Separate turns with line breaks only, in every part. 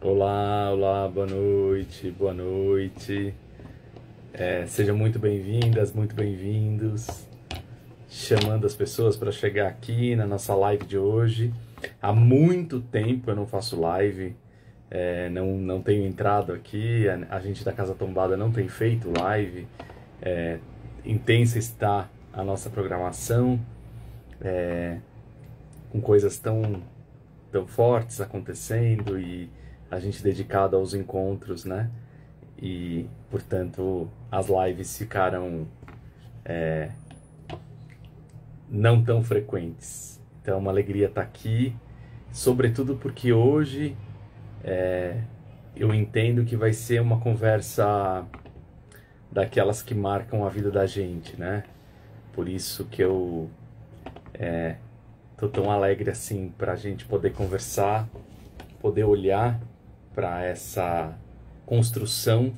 Olá, olá, boa noite, boa noite. Sejam muito bem-vindas, muito bem-vindos. Chamando as pessoas para chegar aqui na nossa live de hoje. Há muito tempo eu não faço live, não tenho entrado aqui, a gente da Casa Tombada não tem feito live. Intensa está a nossa programação, com coisas tão fortes acontecendo e a gente dedicado aos encontros, né? E, portanto, as lives ficaram não tão frequentes. Então, é uma alegria estar aqui, sobretudo porque hoje eu entendo que vai ser uma conversa daquelas que marcam a vida da gente, né? Por isso que eu tô tão alegre assim para a gente poder conversar, poder olhar para essa construção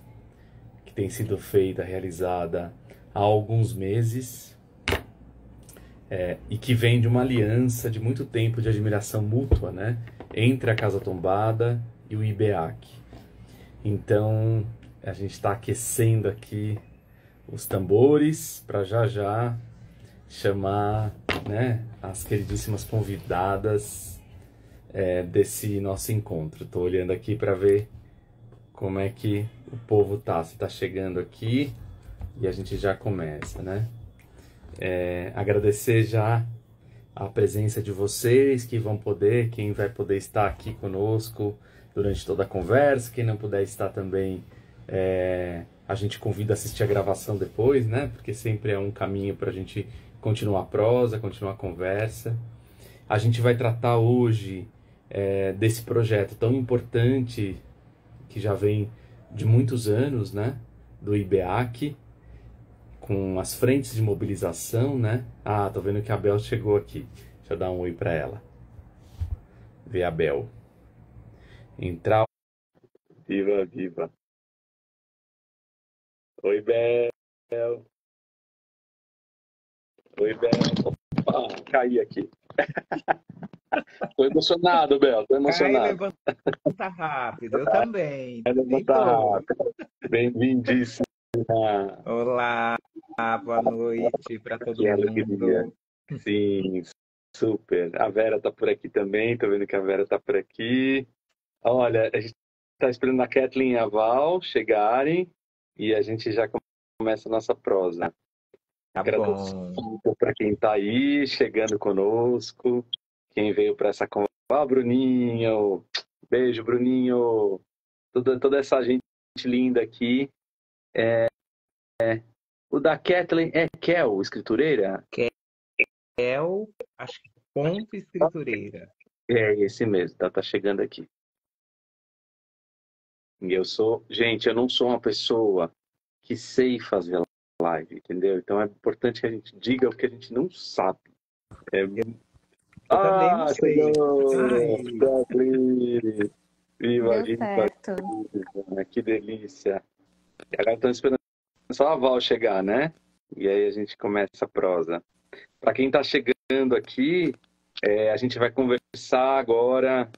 que tem sido feita, realizada há alguns meses, e que vem de uma aliança de muito tempo de admiração mútua, né, entre a Casa Tombada e o IBEAC. Então, a gente está aquecendo aqui os tambores para já já chamar, né, as queridíssimas convidadas desse nosso encontro. Estou olhando aqui para ver como é que o povo tá, se tá chegando aqui e a gente já começa, né? Agradecer já a presença de vocês quem vai poder estar aqui conosco durante toda a conversa, quem não puder estar também, a gente convida a assistir a gravação depois, né? Porque sempre é um caminho para a gente continuar a prosa, continuar a conversa. A gente vai tratar hoje desse projeto tão importante que já vem de muitos anos, né, do IBEAC, com as frentes de mobilização, né? Ah, tô vendo que a Bel chegou aqui. Deixa eu dar um oi para ela. Ver a Bel. Entrar. Viva, viva. Oi, Bel. Oi, Bel. Opa, caí aqui. Tô emocionado, Bel. Tô emocionado.
Levanta rápido, eu também.
Levanta. Bem-vindíssima.
Olá, boa noite para todo
Que
mundo.
alegria. Sim, super. A Vera tá por aqui também, tô vendo que a Vera tá por aqui. Olha, a gente tá esperando a Kathleen e a Val chegarem e a gente já começa a nossa prosa.
Tá bom.
Para quem tá aí, chegando conosco, quem veio para essa conversa. Ah, Bruninho! Beijo, Bruninho! Toda essa gente linda aqui. O da Kathleen é Kel, escritureira?
Kel, acho que ponto escritureira.
É esse mesmo, tá chegando aqui. E gente, eu não sou uma pessoa que sei fazer live, entendeu? Então é importante que a gente diga o que a gente não sabe.
Eu também não sei.
Chegou! Viva,
Deu
viva,
certo.
viva, que delícia. E agora estamos esperando só a Val chegar, né? E aí a gente começa a prosa. Para quem está chegando aqui, a gente vai conversar agora,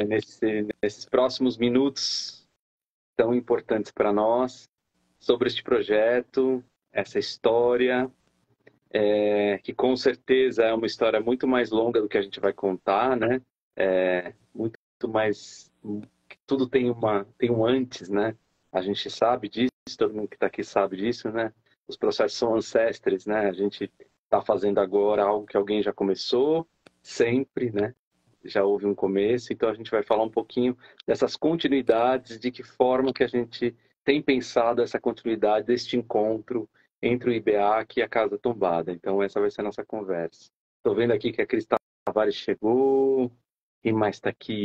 nesses próximos minutos tão importantes para nós, sobre este projeto, essa história, que com certeza é uma história muito mais longa do que a gente vai contar, né? Muito mais... Tudo tem um antes, né? A gente sabe disso, todo mundo que está aqui sabe disso, né? Os processos são ancestres, né? A gente está fazendo agora algo que alguém já começou, sempre, né? Já houve um começo, então a gente vai falar um pouquinho dessas continuidades, de que forma que a gente tem pensado essa continuidade deste encontro entre o IBEAC e a Casa Tombada. Então essa vai ser a nossa conversa. Estou vendo aqui que a Cris Tavares chegou, quem mais está aqui?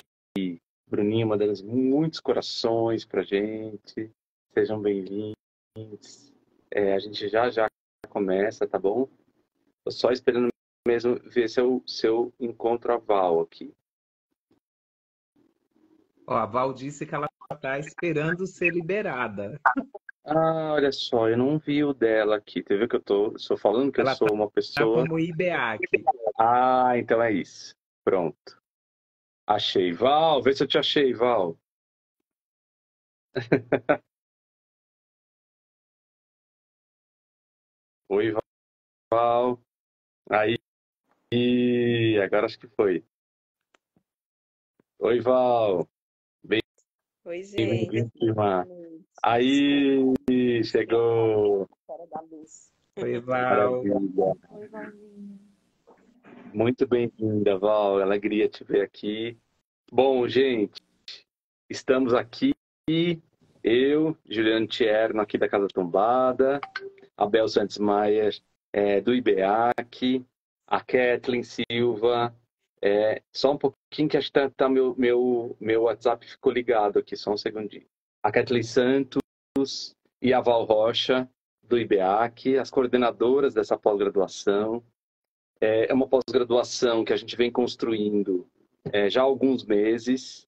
Bruninho mandando muitos corações pra gente. Sejam bem-vindos. A gente já começa, tá bom? Tô só esperando mesmo ver se eu encontro a Val aqui.
Ó, a Val disse que ela está esperando ser liberada.
Ah, olha só, eu não vi o dela aqui. Você viu que estou falando que
Ela
eu sou uma
tá
pessoa...
como IBEAC.
Ah, então é isso. Pronto. Achei. Val, vê se eu te achei, Val. Oi, Val. Aí, agora acho que foi. Oi, Val.
Oi, gente. Boa
Bem-vinda.
noite.
Aí,
Desculpa,
chegou.
fora da luz.
Oi, Val.
Maravilha.
Oi, Valzinho.
Muito bem-vinda, Val. Alegria te ver aqui. Bom, gente, estamos aqui. Eu, Juliano Tierno, aqui da Casa Tombada. Abel Santos Maier, do IBEAC. A Kathleen Silva. Só um pouquinho que acho que meu WhatsApp ficou ligado aqui, só um segundinho. A Kathleen Santos e a Val Rocha, do IBEAC, as coordenadoras dessa pós-graduação. É uma pós-graduação que a gente vem construindo já há alguns meses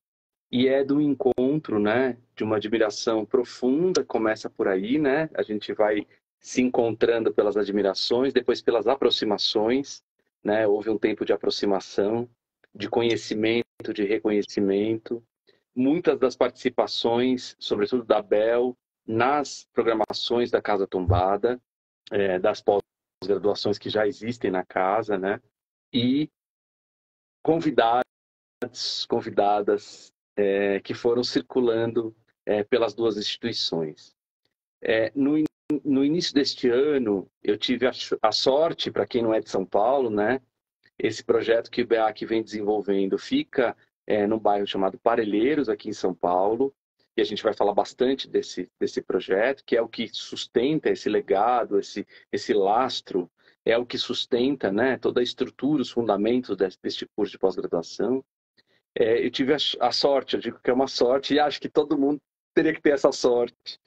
e é do encontro, né, de uma admiração profunda, começa por aí, né? A gente vai se encontrando pelas admirações, depois pelas aproximações, né? Houve um tempo de aproximação, de conhecimento, de reconhecimento. Muitas das participações, sobretudo da Bel, nas programações da Casa Tombada, das pós-graduações que já existem na casa, né? E convidados, convidadas que foram circulando pelas duas instituições. No início deste ano, eu tive a sorte, para quem não é de São Paulo, né? Esse projeto que o IBEAC vem desenvolvendo fica num bairro chamado Parelheiros, aqui em São Paulo, e a gente vai falar bastante desse projeto, que é o que sustenta esse legado, esse lastro, é o que sustenta, né, toda a estrutura, os fundamentos deste curso de pós-graduação. Eu tive a sorte, eu digo que é uma sorte, e acho que todo mundo teria que ter essa sorte,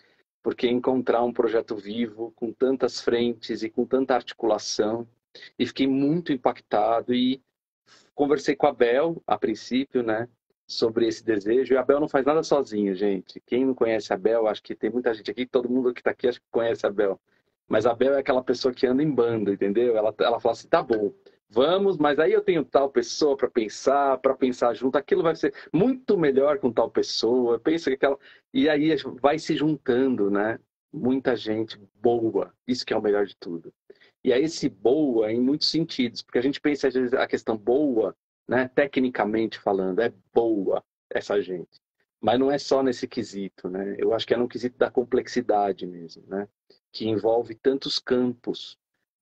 porque encontrar um projeto vivo, com tantas frentes e com tanta articulação, e fiquei muito impactado e conversei com a Bel, a princípio, né, sobre esse desejo, e a Bel não faz nada sozinha, gente. Quem não conhece a Bel, acho que tem muita gente aqui, todo mundo que está aqui acho que conhece a Bel. Mas a Bel é aquela pessoa que anda em banda, entendeu? Ela fala assim, tá bom, vamos, mas aí eu tenho tal pessoa para pensar junto, aquilo vai ser muito melhor com tal pessoa, pensa que aquela... E aí vai se juntando, né? Muita gente boa, isso que é o melhor de tudo. E aí esse boa em muitos sentidos, porque a gente pensa às vezes a questão boa, né, tecnicamente falando, é boa essa gente. Mas não é só nesse quesito, né? Eu acho que é no quesito da complexidade mesmo, né? Que envolve tantos campos,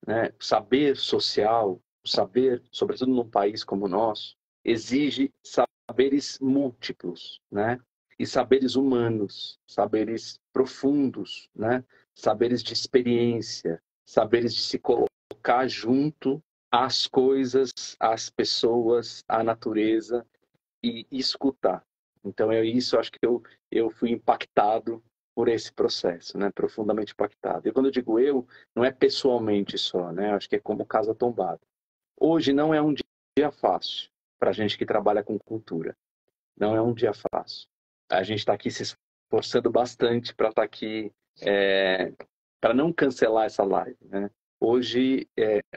né? O saber social, o saber, sobretudo num país como o nosso, exige saberes múltiplos, né? E saberes humanos, saberes profundos, né? Saberes de experiência, saberes de se colocar junto às coisas, às pessoas, à natureza e escutar. Então, isso, acho que eu fui impactado por esse processo, né? Profundamente impactado. E quando eu digo eu, não é pessoalmente só, né? Acho que é como Casa Tombada. Hoje não é um dia fácil para a gente que trabalha com cultura. Não é um dia fácil. A gente está aqui se esforçando bastante para estar aqui, para não cancelar essa live, né? Hoje,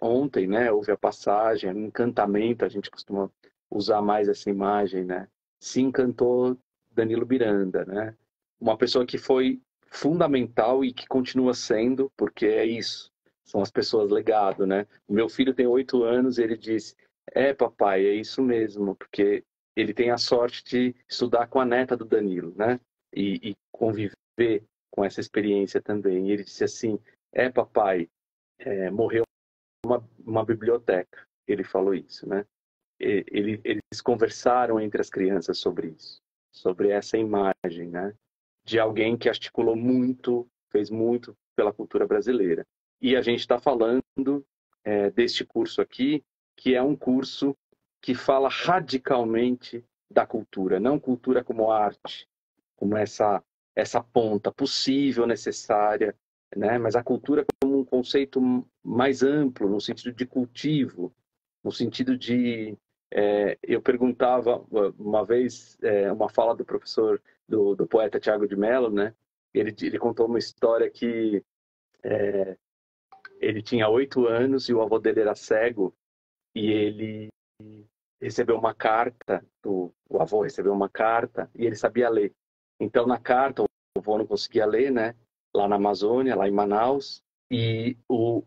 ontem, né, houve a passagem, um encantamento, a gente costuma usar mais essa imagem, né? Se encantou Danilo Miranda, né? Uma pessoa que foi fundamental e que continua sendo, porque é isso, são as pessoas legado, né? O meu filho tem 8 anos e ele disse, papai, é isso mesmo, porque ele tem a sorte de estudar com a neta do Danilo, né? E conviver com essa experiência também. E ele disse assim, papai, morreu uma biblioteca. Ele falou isso, né? Eles conversaram entre as crianças sobre isso, sobre essa imagem, né? De alguém que articulou muito, fez muito pela cultura brasileira. E a gente está falando deste curso aqui, que é um curso que fala radicalmente da cultura, não cultura como arte, como essa ponta possível, necessária, né? Mas a cultura como um conceito mais amplo, no sentido de cultivo, no sentido de... eu perguntava uma vez, uma fala do professor, do poeta Tiago de Mello, né? Ele contou uma história que ele tinha 8 anos e o avô dele era cego e ele recebeu uma carta, o avô recebeu uma carta e ele sabia ler. Então, na carta, avô não conseguia ler, né? Lá na Amazônia, lá em Manaus. E o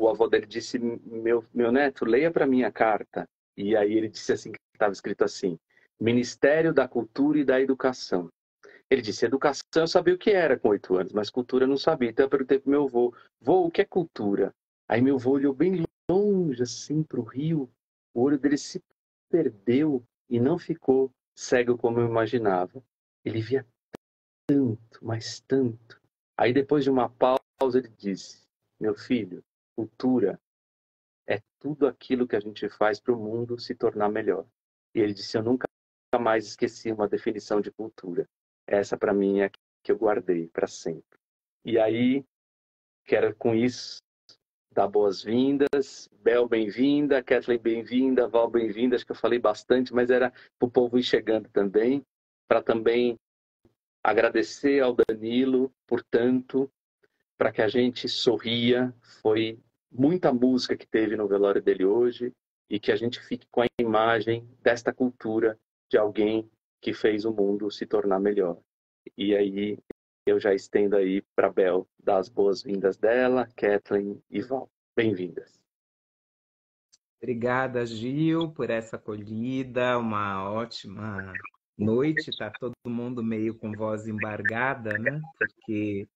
avô dele disse, meu neto, leia para mim a carta. E aí ele disse assim, que estava escrito assim, Ministério da Cultura e da Educação. Ele disse, educação eu sabia o que era com 8 anos, mas cultura eu não sabia. Então eu perguntei pro meu avô, vô, o que é cultura? Aí meu avô olhou bem longe, assim, para o rio. O olho dele se perdeu e não ficou cego como eu imaginava. Ele via tanto, mas tanto. Aí depois de uma pausa ele disse, meu filho, cultura é tudo aquilo que a gente faz para o mundo se tornar melhor. E ele disse, eu nunca mais esqueci uma definição de cultura. Essa para mim é a que eu guardei para sempre. E aí, quero com isso dar boas-vindas. Bel, bem-vinda. Kathleen, bem-vinda. Val, bem-vinda. Acho que eu falei bastante, mas era para o povo ir chegando também. Para também agradecer ao Danilo por tanto, para que a gente sorria. Foi muita música que teve no velório dele hoje e que a gente fique com a imagem desta cultura de alguém que fez o mundo se tornar melhor. E aí eu já estendo aí para a Bel dar as boas-vindas dela, Kathleen e Val. Bem-vindas.
Obrigada, Gil, por essa acolhida, uma ótima noite. Tá todo mundo meio com voz embargada, né? Porque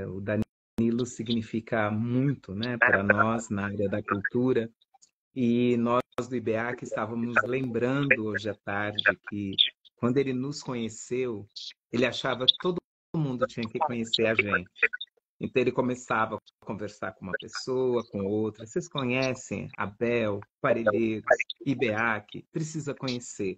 o Danilo significa muito, né, para nós na área da cultura. E nós do IBEAC estávamos lembrando hoje à tarde que quando ele nos conheceu, ele achava que todo mundo tinha que conhecer a gente. Então ele começava a conversar com uma pessoa, com outra. Vocês conhecem Abel, Parelheiros, IBEAC? Precisa conhecer.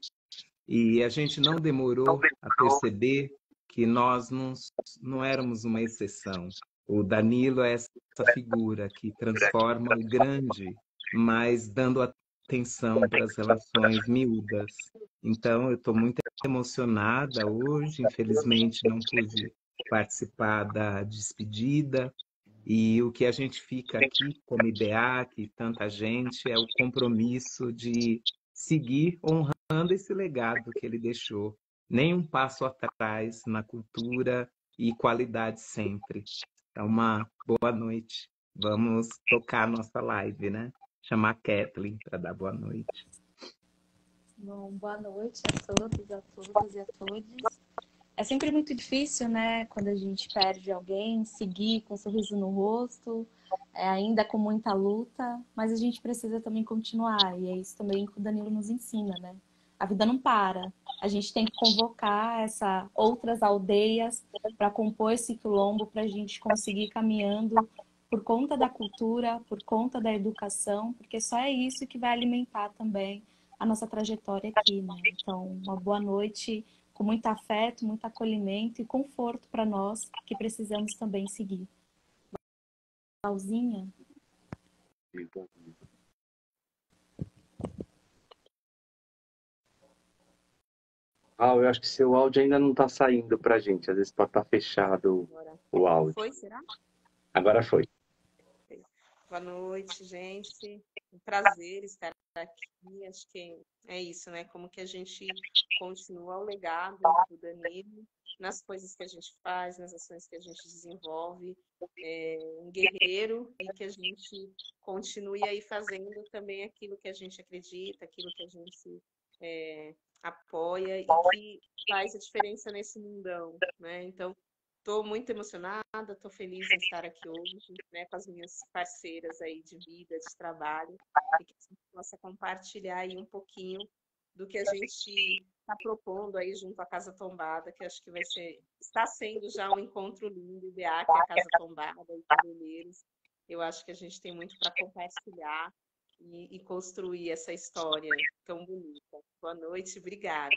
E a gente não demorou a perceber que nós não éramos uma exceção. O Danilo é essa figura que transforma o grande, mas dando atenção para as relações miúdas. Então, eu estou muito emocionada hoje. Infelizmente, não pude participar da despedida. E o que a gente fica aqui, como IBEAC e tanta gente, é o compromisso de seguir honrando esse legado que ele deixou. Nem um passo atrás na cultura e qualidade sempre. Então, uma boa noite. Vamos tocar a nossa live, né? Chamar a Kathleen para dar boa noite.
Bom, boa noite a todos, a todas e a todos. É sempre muito difícil, né, quando a gente perde alguém, seguir com um sorriso no rosto, ainda com muita luta, mas a gente precisa também continuar, e é isso também que o Danilo nos ensina, né? A vida não para, a gente tem que convocar outras aldeias para compor esse quilombo, para a gente conseguir ir caminhando por conta da cultura, por conta da educação, porque só é isso que vai alimentar também a nossa trajetória aqui, né? Então, uma boa noite, com muito afeto, muito acolhimento e conforto para nós que precisamos também seguir. Valzinha?
Eu acho que seu áudio ainda não está saindo para a gente. Às vezes pode estar fechado o áudio.
Foi, será?
Agora foi.
Boa noite, gente. Um prazer estar aqui. Acho que é isso, né? Como que a gente continua o legado do Danilo nas coisas que a gente faz, nas ações que a gente desenvolve. Um guerreiro e que a gente continue aí fazendo também aquilo que a gente acredita, aquilo que a gente apoia e que faz a diferença nesse mundão, né? Então, estou muito emocionada, estou feliz em estar aqui hoje, né, com as minhas parceiras aí de vida, de trabalho, e que a gente possa compartilhar aí um pouquinho do que a gente está propondo aí junto à Casa Tombada, que acho que está sendo já um encontro lindo, IBEAC, a Casa Tombada e Parelheiros. Eu acho que a gente tem muito para compartilhar e construir essa história tão bonita. Boa noite, obrigada.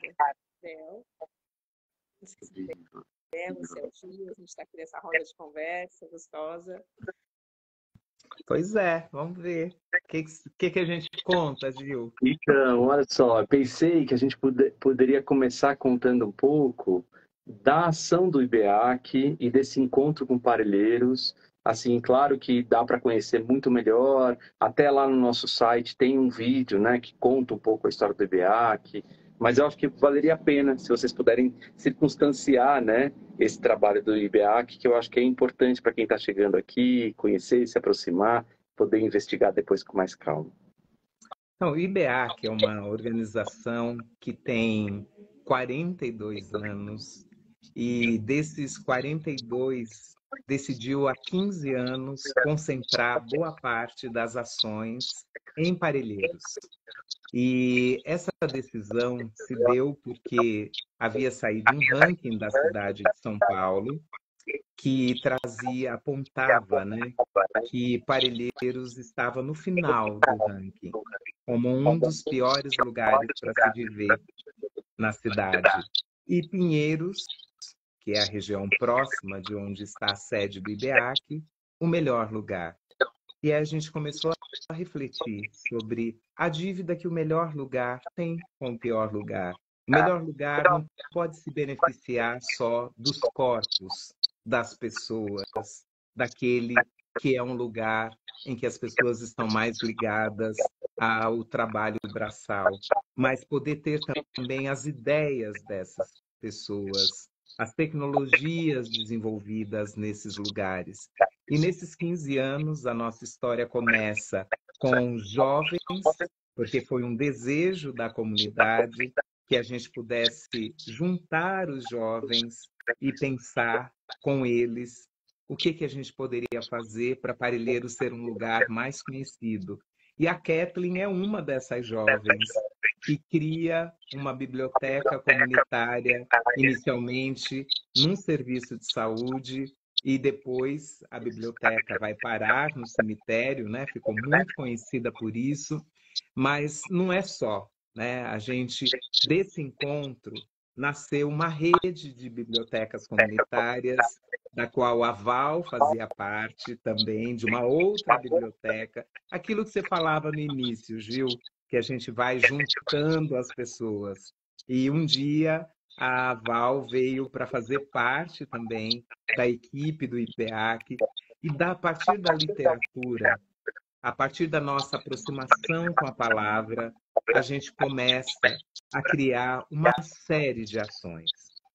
Bel, não sei se você é o Gil, a gente está aqui nessa roda de conversa gostosa.
Pois é, vamos ver. O que a gente conta, Gil?
Então, olha só, eu pensei que a gente poderia começar contando um pouco da ação do IBEAC e desse encontro com parelheiros. Assim, claro que dá para conhecer muito melhor. Até lá no nosso site tem um vídeo, né, que conta um pouco a história do IBEAC, mas eu acho que valeria a pena se vocês puderem circunstanciar, né, esse trabalho do IBEAC, que eu acho que é importante para quem está chegando aqui, conhecer, se aproximar, poder investigar depois com mais calma.
Então, o IBEAC é uma organização que tem 42 anos e desses 42 decidiu há 15 anos concentrar boa parte das ações em Parelheiros. E essa decisão se deu porque havia saído um ranking da cidade de São Paulo que apontava, né, que Parelheiros estava no final do ranking, como um dos piores lugares para se viver na cidade. E Pinheiros, que é a região próxima de onde está a sede do IBEAC, o melhor lugar. E aí a gente começou a refletir sobre a dívida que o melhor lugar tem com o pior lugar. O melhor lugar não pode se beneficiar só dos corpos das pessoas, daquele que é um lugar em que as pessoas estão mais ligadas ao trabalho braçal, mas poder ter também as ideias dessas pessoas, as tecnologias desenvolvidas nesses lugares. E nesses 15 anos, a nossa história começa com jovens, porque foi um desejo da comunidade que a gente pudesse juntar os jovens e pensar com eles o que a gente poderia fazer para Parelheiros ser um lugar mais conhecido. E a Kathleen é uma dessas jovens que cria uma biblioteca comunitária, inicialmente num serviço de saúde, e depois a biblioteca vai parar no cemitério, né? Ficou muito conhecida por isso, mas não é só, né? Desse encontro, nasceu uma rede de bibliotecas comunitárias, da qual a Val fazia parte também, de uma outra biblioteca. Aquilo que você falava no início, Gil, que a gente vai juntando as pessoas. E um dia a Val veio para fazer parte também da equipe do IPEAC, e a partir da literatura, a partir da nossa aproximação com a palavra, a gente começa a criar uma série de ações.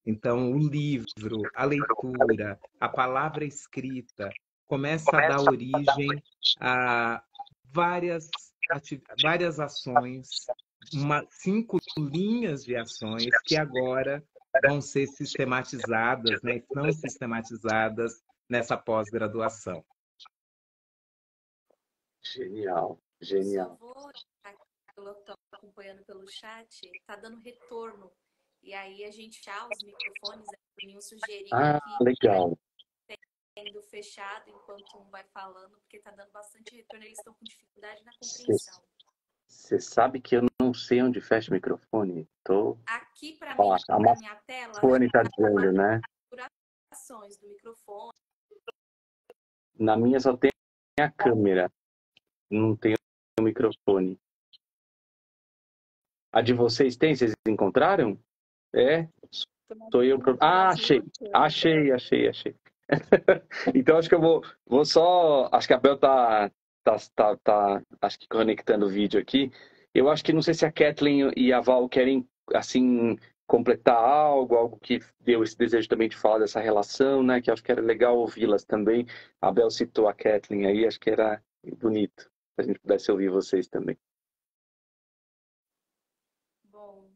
Então, o livro, a leitura, a palavra escrita começa a dar origem a várias ações, 5 linhas de ações que agora vão ser sistematizadas, né? Estão sistematizadas nessa pós-graduação.
Genial, genial.
Só vou, eu estou acompanhando pelo chat, tá dando retorno. E aí a gente fechar os microfones, o Ninho sugeriu que
legal.
tendo fechado enquanto um vai falando, porque tá dando bastante retorno, eles estão com dificuldade na compreensão.
Você sabe que eu não sei onde fecha o microfone?
Aqui para mim, na minha tela,
o microfone tá dizendo, né?
Configurações do microfone.
Na minha só tem a câmera, não tem o microfone. A de vocês tem? Vocês encontraram? É? Sou eu. Achei. Então acho que eu vou só. Acho que a Bel tá acho que conectando o vídeo aqui. Eu acho que não sei se a Kathleen e a Val querem assim completar algo que deu esse desejo também de falar dessa relação, né? Que acho que era legal ouvi-las também. A Bel citou a Kathleen aí, acho que era bonito se a gente pudesse ouvir vocês também.
Bom,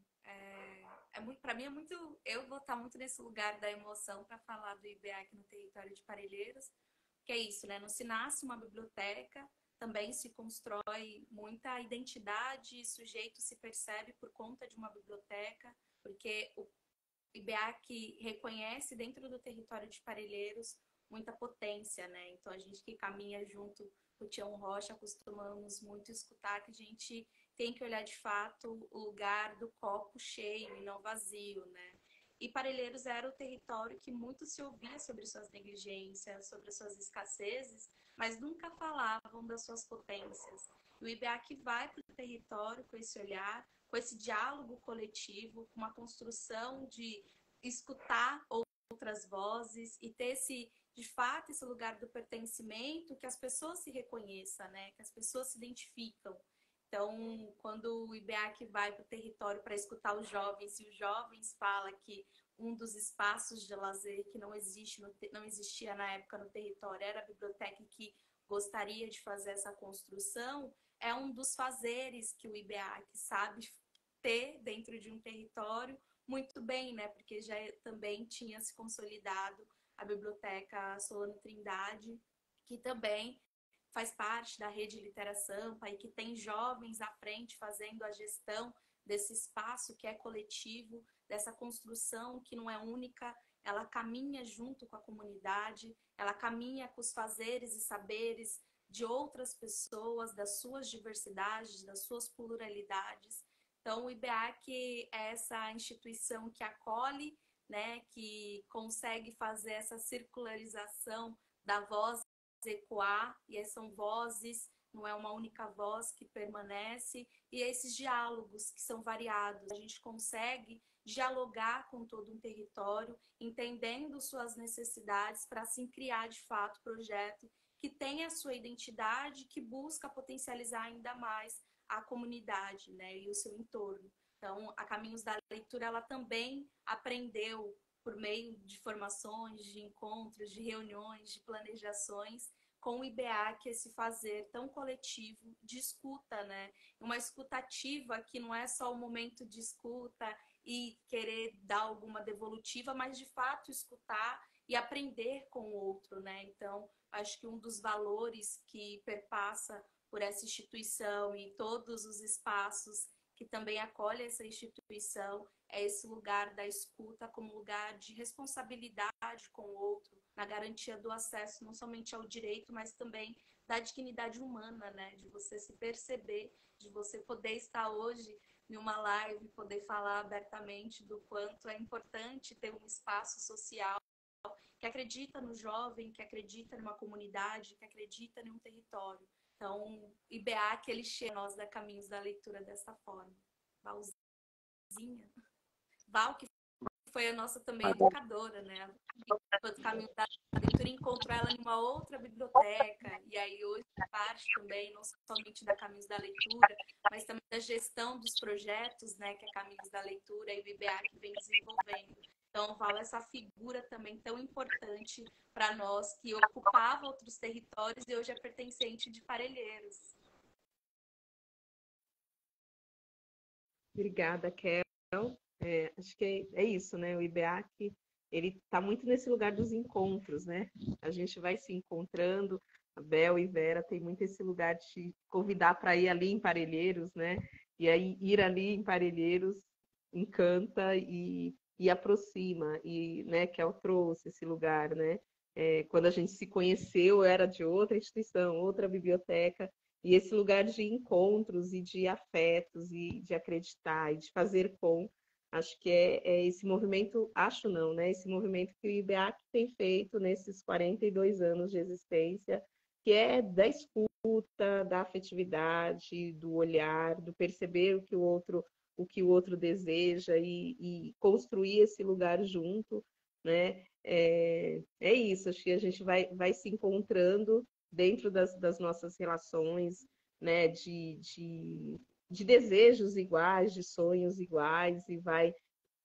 para mim é muito. Eu vou estar muito nesse lugar da emoção para falar do IBEAC no território de Parelheiros, que é isso, né? Não se nasce uma biblioteca, também se constrói muita identidade e sujeito se percebe por conta de uma biblioteca, porque o IBEAC reconhece dentro do território de Parelheiros muita potência, né? Então a gente que caminha junto com o Tião Rocha costumamos muito escutar que a gente tem que olhar de fato o lugar do copo cheio e não vazio, né? E Parelheiros era o território que muito se ouvia sobre suas negligências, sobre suas escassezes, mas nunca falavam das suas potências. E o IBEAC vai para o território com esse olhar, com esse diálogo coletivo, com uma construção de escutar outras vozes e ter de fato esse lugar do pertencimento, que as pessoas se reconheçam, né? Que as pessoas se identificam. Então, quando o IBEAC vai para o território para escutar os jovens, e os jovens falam que um dos espaços de lazer que não existia na época no território era a biblioteca, que gostaria de fazer essa construção, é um dos fazeres que o IBEAC sabe ter dentro de um território muito bem, né? Porque já também tinha se consolidado a Biblioteca Solano Trindade, que também faz parte da rede Litera Sampa e que tem jovens à frente fazendo a gestão desse espaço que é coletivo, dessa construção que não é única, ela caminha junto com a comunidade, ela caminha com os fazeres e saberes de outras pessoas, das suas diversidades, das suas pluralidades. Então, o IBEAC é essa instituição que acolhe, né, que consegue fazer essa circularização da voz ecoar, e são vozes, não é uma única voz que permanece, e esses diálogos que são variados. A gente consegue dialogar com todo um território, entendendo suas necessidades, para assim criar de fato projeto que tem a sua identidade, que busca potencializar ainda mais a comunidade, né, e o seu entorno. Então, a Caminhos da Leitura, ela também aprendeu por meio de formações, de encontros, de reuniões, de planejações, com o IBEAC, esse fazer tão coletivo de escuta, né? Uma escuta ativa que não é só o momento de escuta e querer dar alguma devolutiva, mas de fato escutar e aprender com o outro, né? Então, acho que um dos valores que perpassa por essa instituição e todos os espaços que também acolhem essa instituição é esse lugar da escuta como lugar de responsabilidade com o outro, na garantia do acesso não somente ao direito, mas também da dignidade humana, né? De você se perceber, de você poder estar hoje em uma live, poder falar abertamente do quanto é importante ter um espaço social que acredita no jovem, que acredita numa comunidade, que acredita em um território. Então, o IBEAC, ele chega a nós da Caminhos da Leitura dessa forma. Valzinha. Val, que foi a nossa também educadora, né? O Caminho da Leitura encontrou ela em uma outra biblioteca, e aí hoje parte também, não somente da Caminhos da Leitura, mas também da gestão dos projetos, né, que a Caminhos da Leitura e o IBEAC vem desenvolvendo. Então, Val, essa figura também tão importante para nós, que ocupava outros territórios e hoje é pertencente de Parelheiros.
Obrigada, Kel. Acho que é isso, né? O IBEAC, ele está muito nesse lugar dos encontros, né? A gente vai se encontrando, a Bel e Vera tem muito esse lugar de te convidar para ir ali em Parelheiros, né? E aí ir ali em Parelheiros encanta e aproxima, e, né, Kel trouxe esse lugar, né? Quando a gente se conheceu, era de outra instituição, outra biblioteca, e esse lugar de encontros e de afetos e de acreditar e de fazer com, acho que é esse movimento, acho não, né? Esse movimento que o IBEAC tem feito nesses 42 anos de existência, que é da escuta, da afetividade, do olhar, do perceber o que o outro deseja e construir esse lugar junto, né? É isso, acho que a gente vai se encontrando dentro das nossas relações, né, de desejos iguais, de sonhos iguais, e vai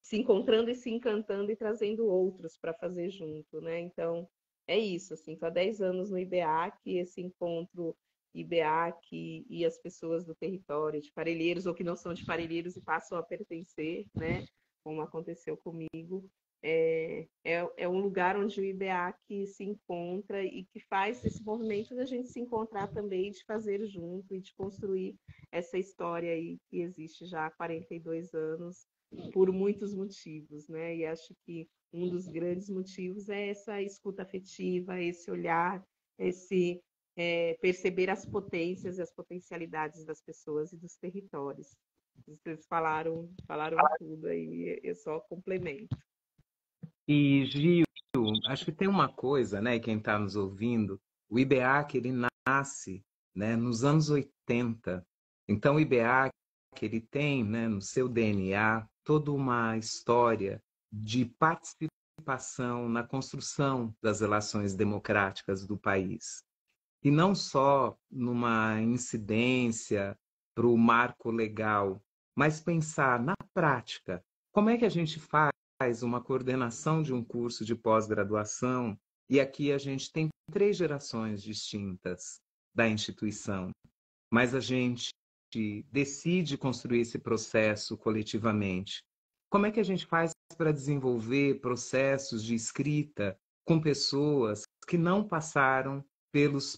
se encontrando e se encantando e trazendo outros para fazer junto, né? Então, é isso, assim, estou há 10 anos no IBEAC, esse encontro IBEAC e as pessoas do território, de Parelheiros, ou que não são de Parelheiros e passam a pertencer, né? Como aconteceu comigo, é um lugar onde o IBEAC se encontra e que faz esse movimento da gente se encontrar também, de fazer junto e de construir essa história aí que existe já há 42 anos, por muitos motivos, né? E acho que um dos grandes motivos é essa escuta afetiva, esse olhar, esse perceber as potências e as potencialidades das pessoas e dos territórios. Vocês falaram tudo aí, eu só complemento.
E, Gil, acho que tem uma coisa, né, quem está nos ouvindo, o IBEAC, ele nasce, né, nos anos 80. Então, o IBEAC, ele tem, né, no seu DNA toda uma história de participação na construção das relações democráticas do país. E não só numa incidência para o marco legal, mas pensar na prática, como é que a gente faz uma coordenação de um curso de pós-graduação, e aqui a gente tem 3 gerações distintas da instituição, mas a gente decide construir esse processo coletivamente. Como é que a gente faz para desenvolver processos de escrita com pessoas que não passaram pelos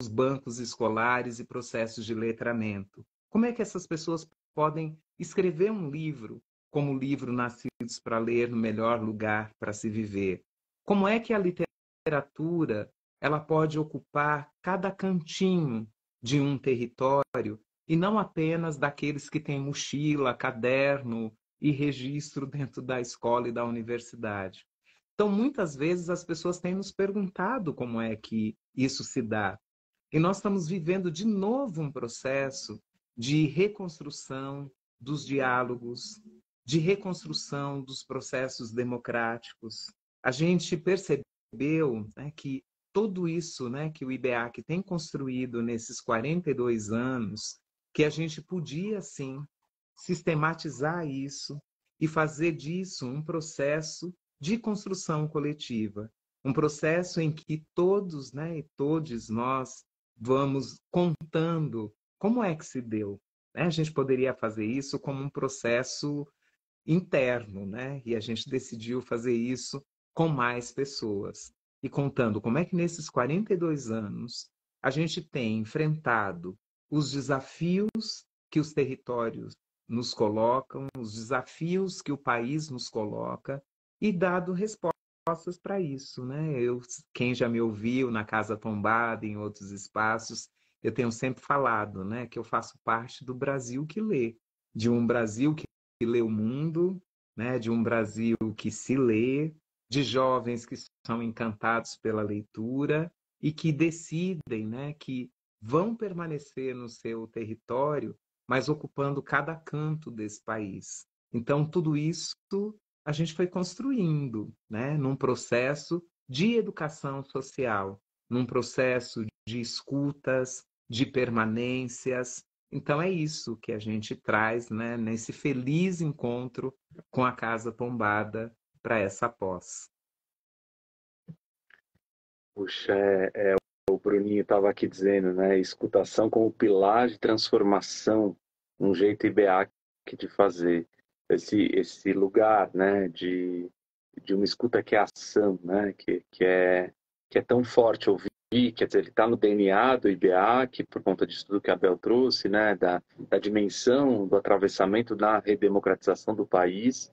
os bancos escolares e processos de letramento? Como é que essas pessoas podem escrever um livro, como o livro Nascidos para Ler no Melhor Lugar para se Viver? Como é que a literatura ela pode ocupar cada cantinho de um território e não apenas daqueles que têm mochila, caderno e registro dentro da escola e da universidade? Então, muitas vezes as pessoas têm nos perguntado como é que isso se dá. E nós estamos vivendo de novo um processo de reconstrução dos diálogos, de reconstrução dos processos democráticos. A gente percebeu, né, que tudo isso, né, que o IBEAC tem construído nesses 42 anos, que a gente podia, sim, sistematizar isso e fazer disso um processo de construção coletiva, um processo em que todos, né, e todos nós vamos contando como é que se deu. Né? A gente poderia fazer isso como um processo interno, né? E a gente decidiu fazer isso com mais pessoas e contando como é que nesses 42 anos a gente tem enfrentado os desafios que os territórios nos colocam, os desafios que o país nos coloca e dado respostas para isso, né? Quem já me ouviu na Casa Tombada, em outros espaços, eu tenho sempre falado, né, que eu faço parte do Brasil que lê, de um Brasil que lê o mundo, né, de um Brasil que se lê, de jovens que são encantados pela leitura e que decidem, né, que vão permanecer no seu território, mas ocupando cada canto desse país. Então, tudo isso a gente foi construindo, né, num processo de educação social, num processo de escutas, de permanências. Então, é isso que a gente traz, né, nesse feliz encontro com a Casa Tombada para essa pós.
Puxa, o Bruninho estava aqui dizendo, né? Escutação como pilar de transformação, um jeito IBEAC de fazer. Esse lugar, né? De uma escuta que é ação, né? Que é tão forte ouvir, quer dizer, ele está no DNA do IBEAC, por conta disso tudo que a Bel trouxe, né? Da dimensão do atravessamento da redemocratização do país.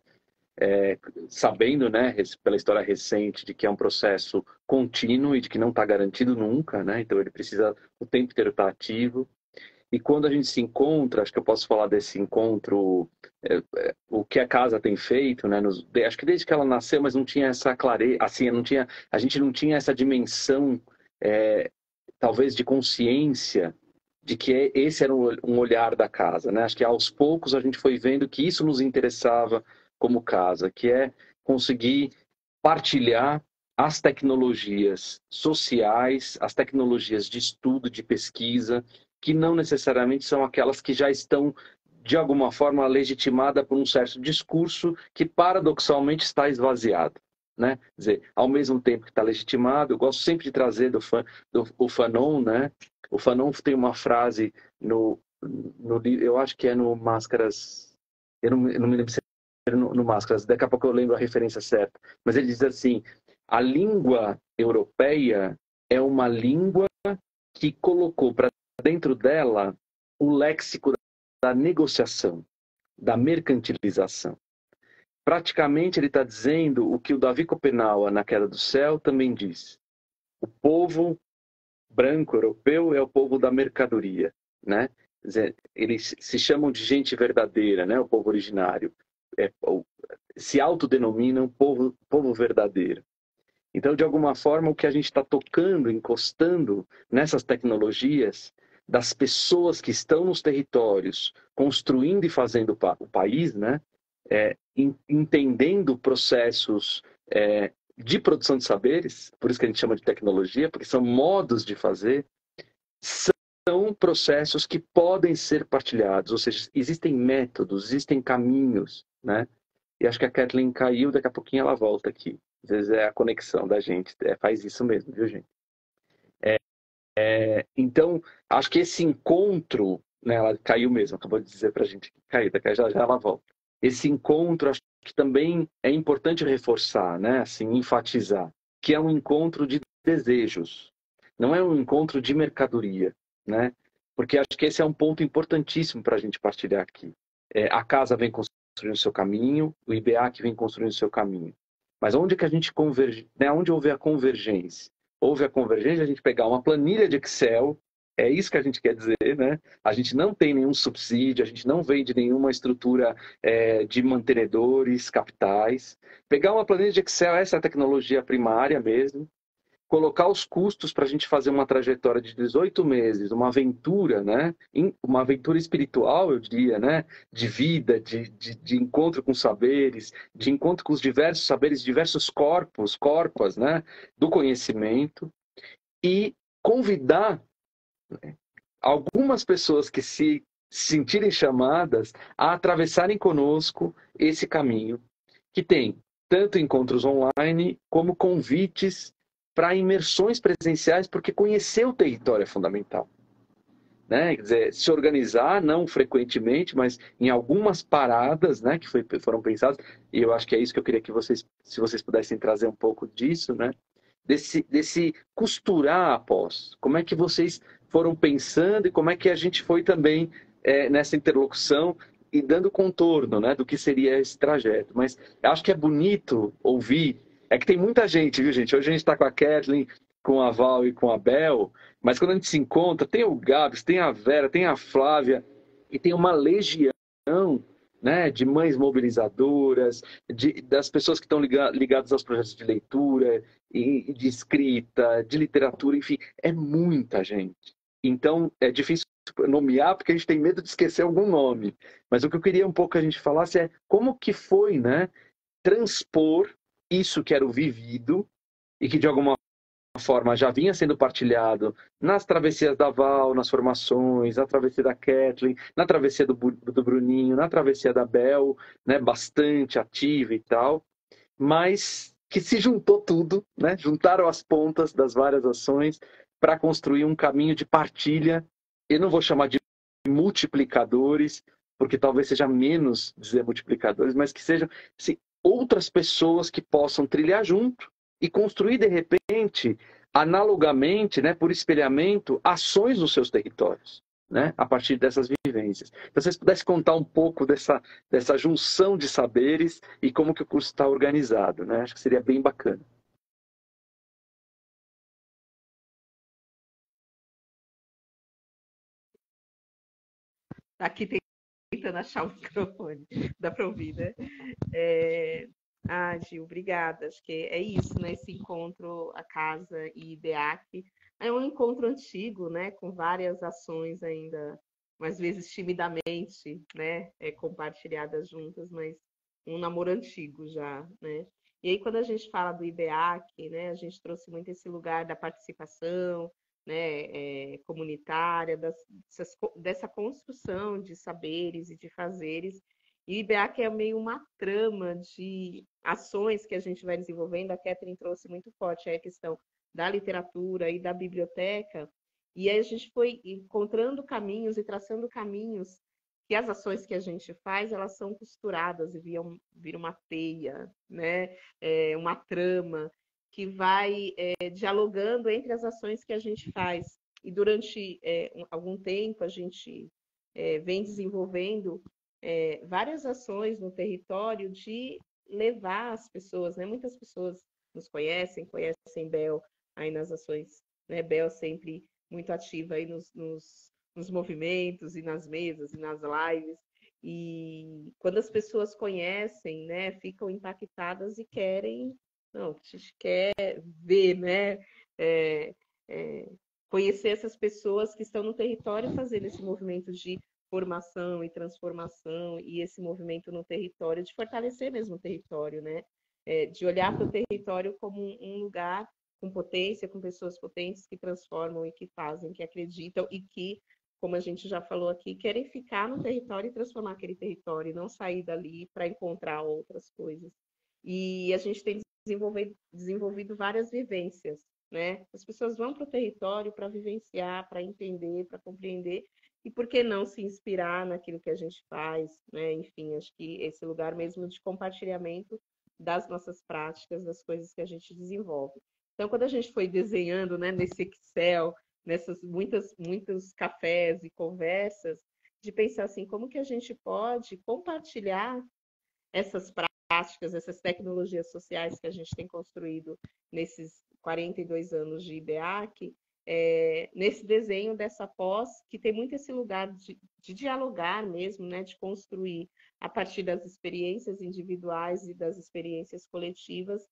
Sabendo, né, pela história recente, de que é um processo contínuo e de que não está garantido nunca, né? Então ele precisa o tempo inteiro estar ativo. E quando a gente se encontra, acho que eu posso falar desse encontro, o que a casa tem feito, né? Acho que desde que ela nasceu, mas não tinha essa clareza, assim, a gente não tinha essa dimensão, talvez de consciência de que esse era um olhar da casa, né? Acho que aos poucos a gente foi vendo que isso nos interessava como casa, que é conseguir partilhar as tecnologias sociais, as tecnologias de estudo, de pesquisa, que não necessariamente são aquelas que já estão, de alguma forma, legitimadas por um certo discurso que, paradoxalmente, está esvaziado. Né? Quer dizer, ao mesmo tempo que está legitimado, eu gosto sempre de trazer o Fanon, né? O Fanon tem uma frase no eu acho que é no Máscaras, eu não me lembro se é no Máscaras, daqui a pouco eu lembro a referência certa, mas ele diz assim: a língua europeia é uma língua que colocou para dentro dela o léxico da negociação, da mercantilização. Praticamente ele está dizendo o que o Davi Copenaua, na Queda do Céu, também diz. O povo branco europeu é o povo da mercadoria, né? Quer dizer, eles se chamam de gente verdadeira, né? O povo originário. Se autodenominam povo verdadeiro. Então, de alguma forma, o que a gente está tocando, encostando nessas tecnologias das pessoas que estão nos territórios, construindo e fazendo o país, né? Entendendo processos de produção de saberes, por isso que a gente chama de tecnologia, porque são modos de fazer, são processos que podem ser partilhados, ou seja, existem métodos, existem caminhos, né? E acho que a Kathleen caiu, daqui a pouquinho ela volta aqui. Às vezes é a conexão da gente, faz isso mesmo, viu, gente? Então, acho que esse encontro, né, ela caiu mesmo, acabou de dizer para a gente que caiu, daqui já já ela volta. Esse encontro, acho que também é importante reforçar, né, assim, enfatizar, que é um encontro de desejos, não é um encontro de mercadoria, né? Porque acho que esse é um ponto importantíssimo para a gente partilhar aqui. A casa vem construindo o seu caminho, o IBEAC vem construindo o seu caminho. Mas onde que a gente converge, né? Onde houve a convergência? Houve a convergência, a gente pegar uma planilha de Excel, é isso que a gente quer dizer, né? A gente não tem nenhum subsídio, a gente não vende nenhuma estrutura de mantenedores, capitais. Pegar uma planilha de Excel, essa é a tecnologia primária mesmo, colocar os custos para a gente fazer uma trajetória de 18 meses, uma aventura, né? Uma aventura espiritual, eu diria, né? De vida, de encontro com saberes, de encontro com os diversos saberes, diversos corpos, né? Do conhecimento, e convidar algumas pessoas que se sentirem chamadas a atravessarem conosco esse caminho, que tem tanto encontros online como convites para imersões presenciais, porque conhecer o território é fundamental. Né? Quer dizer, se organizar, não frequentemente, mas em algumas paradas, né, que foram pensadas, e eu acho que é isso que eu queria que vocês, se vocês pudessem trazer um pouco disso, né? Desse costurar após. Como é que vocês foram pensando e como é que a gente foi também nessa interlocução e dando contorno, né, do que seria esse trajeto. Mas eu acho que é bonito ouvir. É que tem muita gente, viu, gente? Hoje a gente está com a Kathleen, com a Val e com a Bel, mas quando a gente se encontra, tem o Gabs, tem a Vera, tem a Flávia, e tem uma legião, né, de mães mobilizadoras, das pessoas que estão ligadas aos projetos de leitura, e de escrita, de literatura, enfim, é muita gente. Então, é difícil nomear porque a gente tem medo de esquecer algum nome. Mas o que eu queria um pouco que a gente falasse é como que foi, né, transpor isso que era o vivido e que de alguma forma já vinha sendo partilhado nas travessias da Val, nas formações, na travessia da Kathleen, na travessia do Bruninho, na travessia da Bel, né, bastante ativa e tal, mas que se juntou tudo, né, juntaram as pontas das várias ações para construir um caminho de partilha. Eu não vou chamar de multiplicadores, porque talvez seja menos dizer multiplicadores, mas que sejam assim, outras pessoas que possam trilhar junto e construir, de repente, analogamente, né, por espelhamento, ações nos seus territórios, né, a partir dessas vivências. Então, se vocês pudessem contar um pouco dessa junção de saberes e como que o curso está organizado, né? Acho que seria bem bacana.
Aqui tentando achar o microfone, dá para ouvir, né? Gil, obrigada. Acho que é isso, né? Esse encontro, a casa e IBEAC. É um encontro antigo, né? Com várias ações ainda, às vezes timidamente, né? Compartilhadas juntas, mas um namoro antigo já, né? E aí, quando a gente fala do IBEAC, né? A gente trouxe muito esse lugar da participação, né? Comunitária, dessa construção de saberes e de fazeres. E o IBEAC é meio uma trama de ações que a gente vai desenvolvendo. A Kathleen trouxe muito forte a questão da literatura e da biblioteca. E aí a gente foi encontrando caminhos e traçando caminhos que as ações que a gente faz, elas são costuradas e viram uma teia, né? Uma trama que vai dialogando entre as ações que a gente faz. E durante algum tempo a gente vem desenvolvendo várias ações no território de levar as pessoas, né? Muitas pessoas nos conhecem Bel aí nas ações, né? Bel sempre muito ativa aí nos movimentos e nas mesas e nas lives. E quando as pessoas conhecem, né, ficam impactadas e querem, não, a gente quer ver, né? Conhecer essas pessoas que estão no território fazendo esse movimento de formação e transformação e esse movimento no território, de fortalecer mesmo o território, né? De olhar para o território como um lugar com potência, com pessoas potentes que transformam e que fazem, que acreditam e que, como a gente já falou aqui, querem ficar no território e transformar aquele território, e não sair dali para encontrar outras coisas. E a gente tem desenvolvido várias vivências, né? As pessoas vão para o território para vivenciar, para entender, para compreender, e por que não se inspirar naquilo que a gente faz, né? Enfim, acho que esse lugar mesmo de compartilhamento das nossas práticas, das coisas que a gente desenvolve. Então, quando a gente foi desenhando, né, nesse Excel, nessas muitos cafés e conversas, de pensar assim, como que a gente pode compartilhar essas práticas, essas tecnologias sociais que a gente tem construído nesses 42 anos de IBEAC, nesse desenho dessa pós, que tem muito esse lugar de dialogar mesmo, né, de construir a partir das experiências individuais e das experiências coletivas,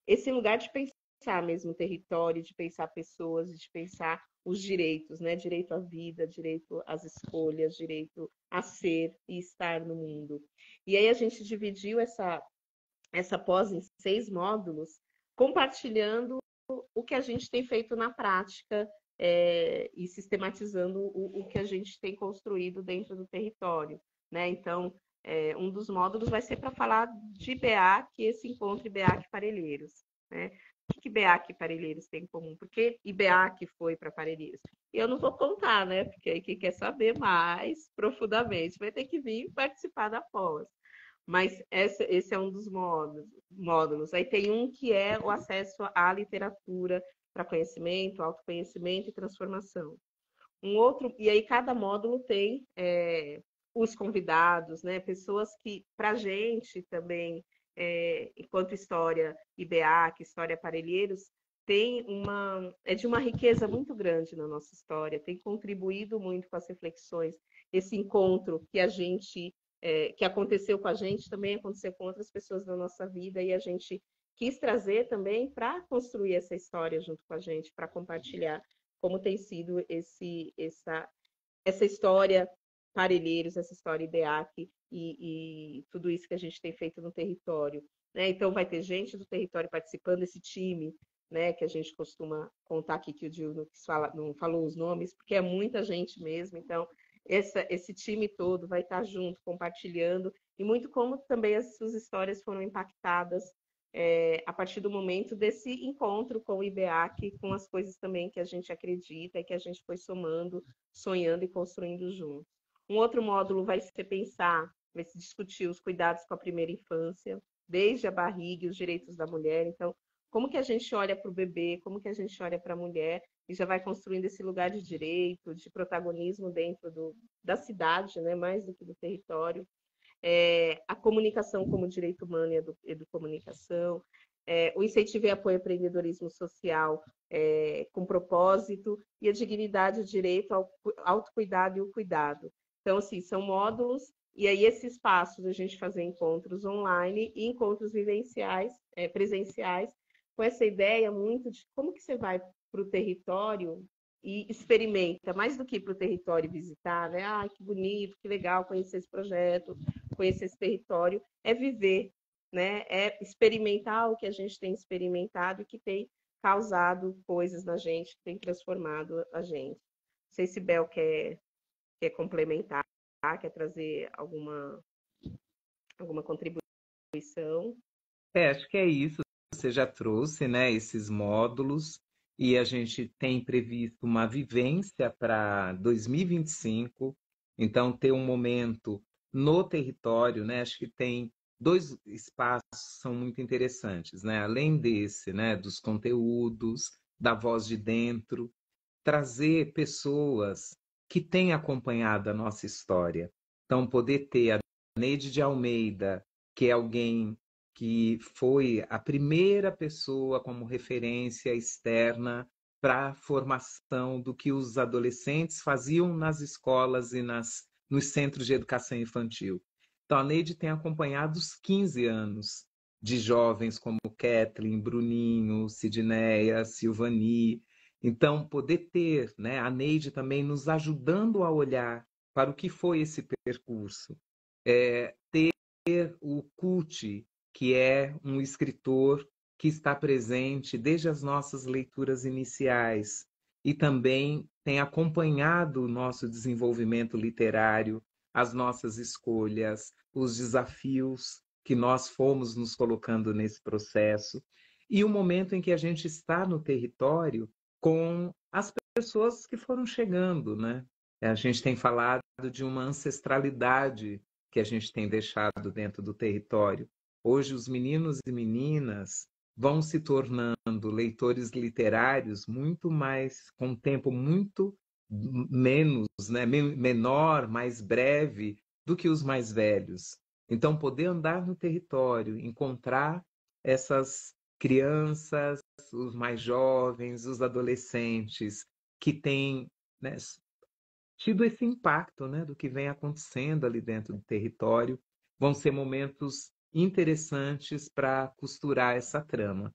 esse lugar de pensar mesmo o território, de pensar pessoas, de pensar os direitos, né? Direito à vida, direito às escolhas, direito a ser e estar no mundo. E aí a gente dividiu essa pós em 6 módulos, compartilhando o que a gente tem feito na prática e sistematizando o que a gente tem construído dentro do território, né? Então, um dos módulos vai ser para falar de IBEAC, esse encontro IBEAC Parelheiros, né? O que IBEAC e Parelheiros têm em comum? Por que IBEAC foi para Parelheiros? Eu não vou contar, né? Porque aí quem quer saber mais profundamente vai ter que vir participar da pós. Mas esse é um dos módulos. Aí tem um que é o acesso à literatura para conhecimento, autoconhecimento e transformação. Um outro, e aí cada módulo tem os convidados, né? Pessoas que, para a gente também, enquanto história IBEAC, história Parelheiros, é de uma riqueza muito grande na nossa história, tem contribuído muito com as reflexões. Esse encontro que aconteceu com a gente também aconteceu com outras pessoas da nossa vida, e a gente quis trazer também para construir essa história junto com a gente, para compartilhar como tem sido essa história Parelheiros, essa história IBEAC e tudo isso que a gente tem feito no território, né? Então vai ter gente do território participando desse time, né? Que a gente costuma contar aqui, que o Gil não falou os nomes, porque é muita gente mesmo. Então esse time todo vai estar junto, compartilhando, e muito como também as suas histórias foram impactadas a partir do momento desse encontro com o IBEAC, com as coisas também que a gente acredita e que a gente foi somando, sonhando e construindo juntos. Um outro módulo vai se discutir os cuidados com a primeira infância, desde a barriga e os direitos da mulher. Então, como que a gente olha para o bebê, como que a gente olha para a mulher, e já vai construindo esse lugar de direito, de protagonismo dentro da cidade, né, mais do que do território. A comunicação como direito humano e educomunicação, o incentivo e apoio ao empreendedorismo social com propósito, e a dignidade e o direito ao autocuidado e o cuidado. Então, assim, são módulos, e aí esses passos a gente fazer encontros online e encontros vivenciais, presenciais, com essa ideia muito de como que você vai para o território e experimenta, mais do que para o território visitar, né? Ah, que bonito, que legal conhecer esse projeto, conhecer esse território, é viver, né? É experimentar o que a gente tem experimentado e que tem causado coisas na gente, que tem transformado a gente. Não sei se Bel quer complementar, quer trazer alguma contribuição.
Acho que é isso. Você já trouxe, né, esses módulos, e a gente tem previsto uma vivência para 2025. Então, ter um momento no território, né? Acho que tem 2 espaços que são muito interessantes, né? Além desse, né, dos conteúdos, da voz de dentro, trazer pessoas que têm acompanhado a nossa história. Então, poder ter a Neide de Almeida, que é alguém que foi a primeira pessoa como referência externa para a formação do que os adolescentes faziam nas escolas e nos centros de educação infantil. Então, a Neide tem acompanhado os 15 anos de jovens como Kathleen, Bruninho, Sidneia, Silvani. Então, poder ter, né, a Neide também nos ajudando a olhar para o que foi esse percurso. Ter o Kuti, que é um escritor que está presente desde as nossas leituras iniciais e também tem acompanhado o nosso desenvolvimento literário, as nossas escolhas, os desafios que nós fomos nos colocando nesse processo e o momento em que a gente está no território com as pessoas que foram chegando, né? A gente tem falado de uma ancestralidade que a gente tem deixado dentro do território. Hoje, os meninos e meninas vão se tornando leitores literários muito mais, com um tempo muito menos, né, menor, mais breve do que os mais velhos. Então, poder andar no território, encontrar essas crianças, os mais jovens, os adolescentes, que têm, né, tido esse impacto, né, do que vem acontecendo ali dentro do território, vão ser momentos interessantes para costurar essa trama.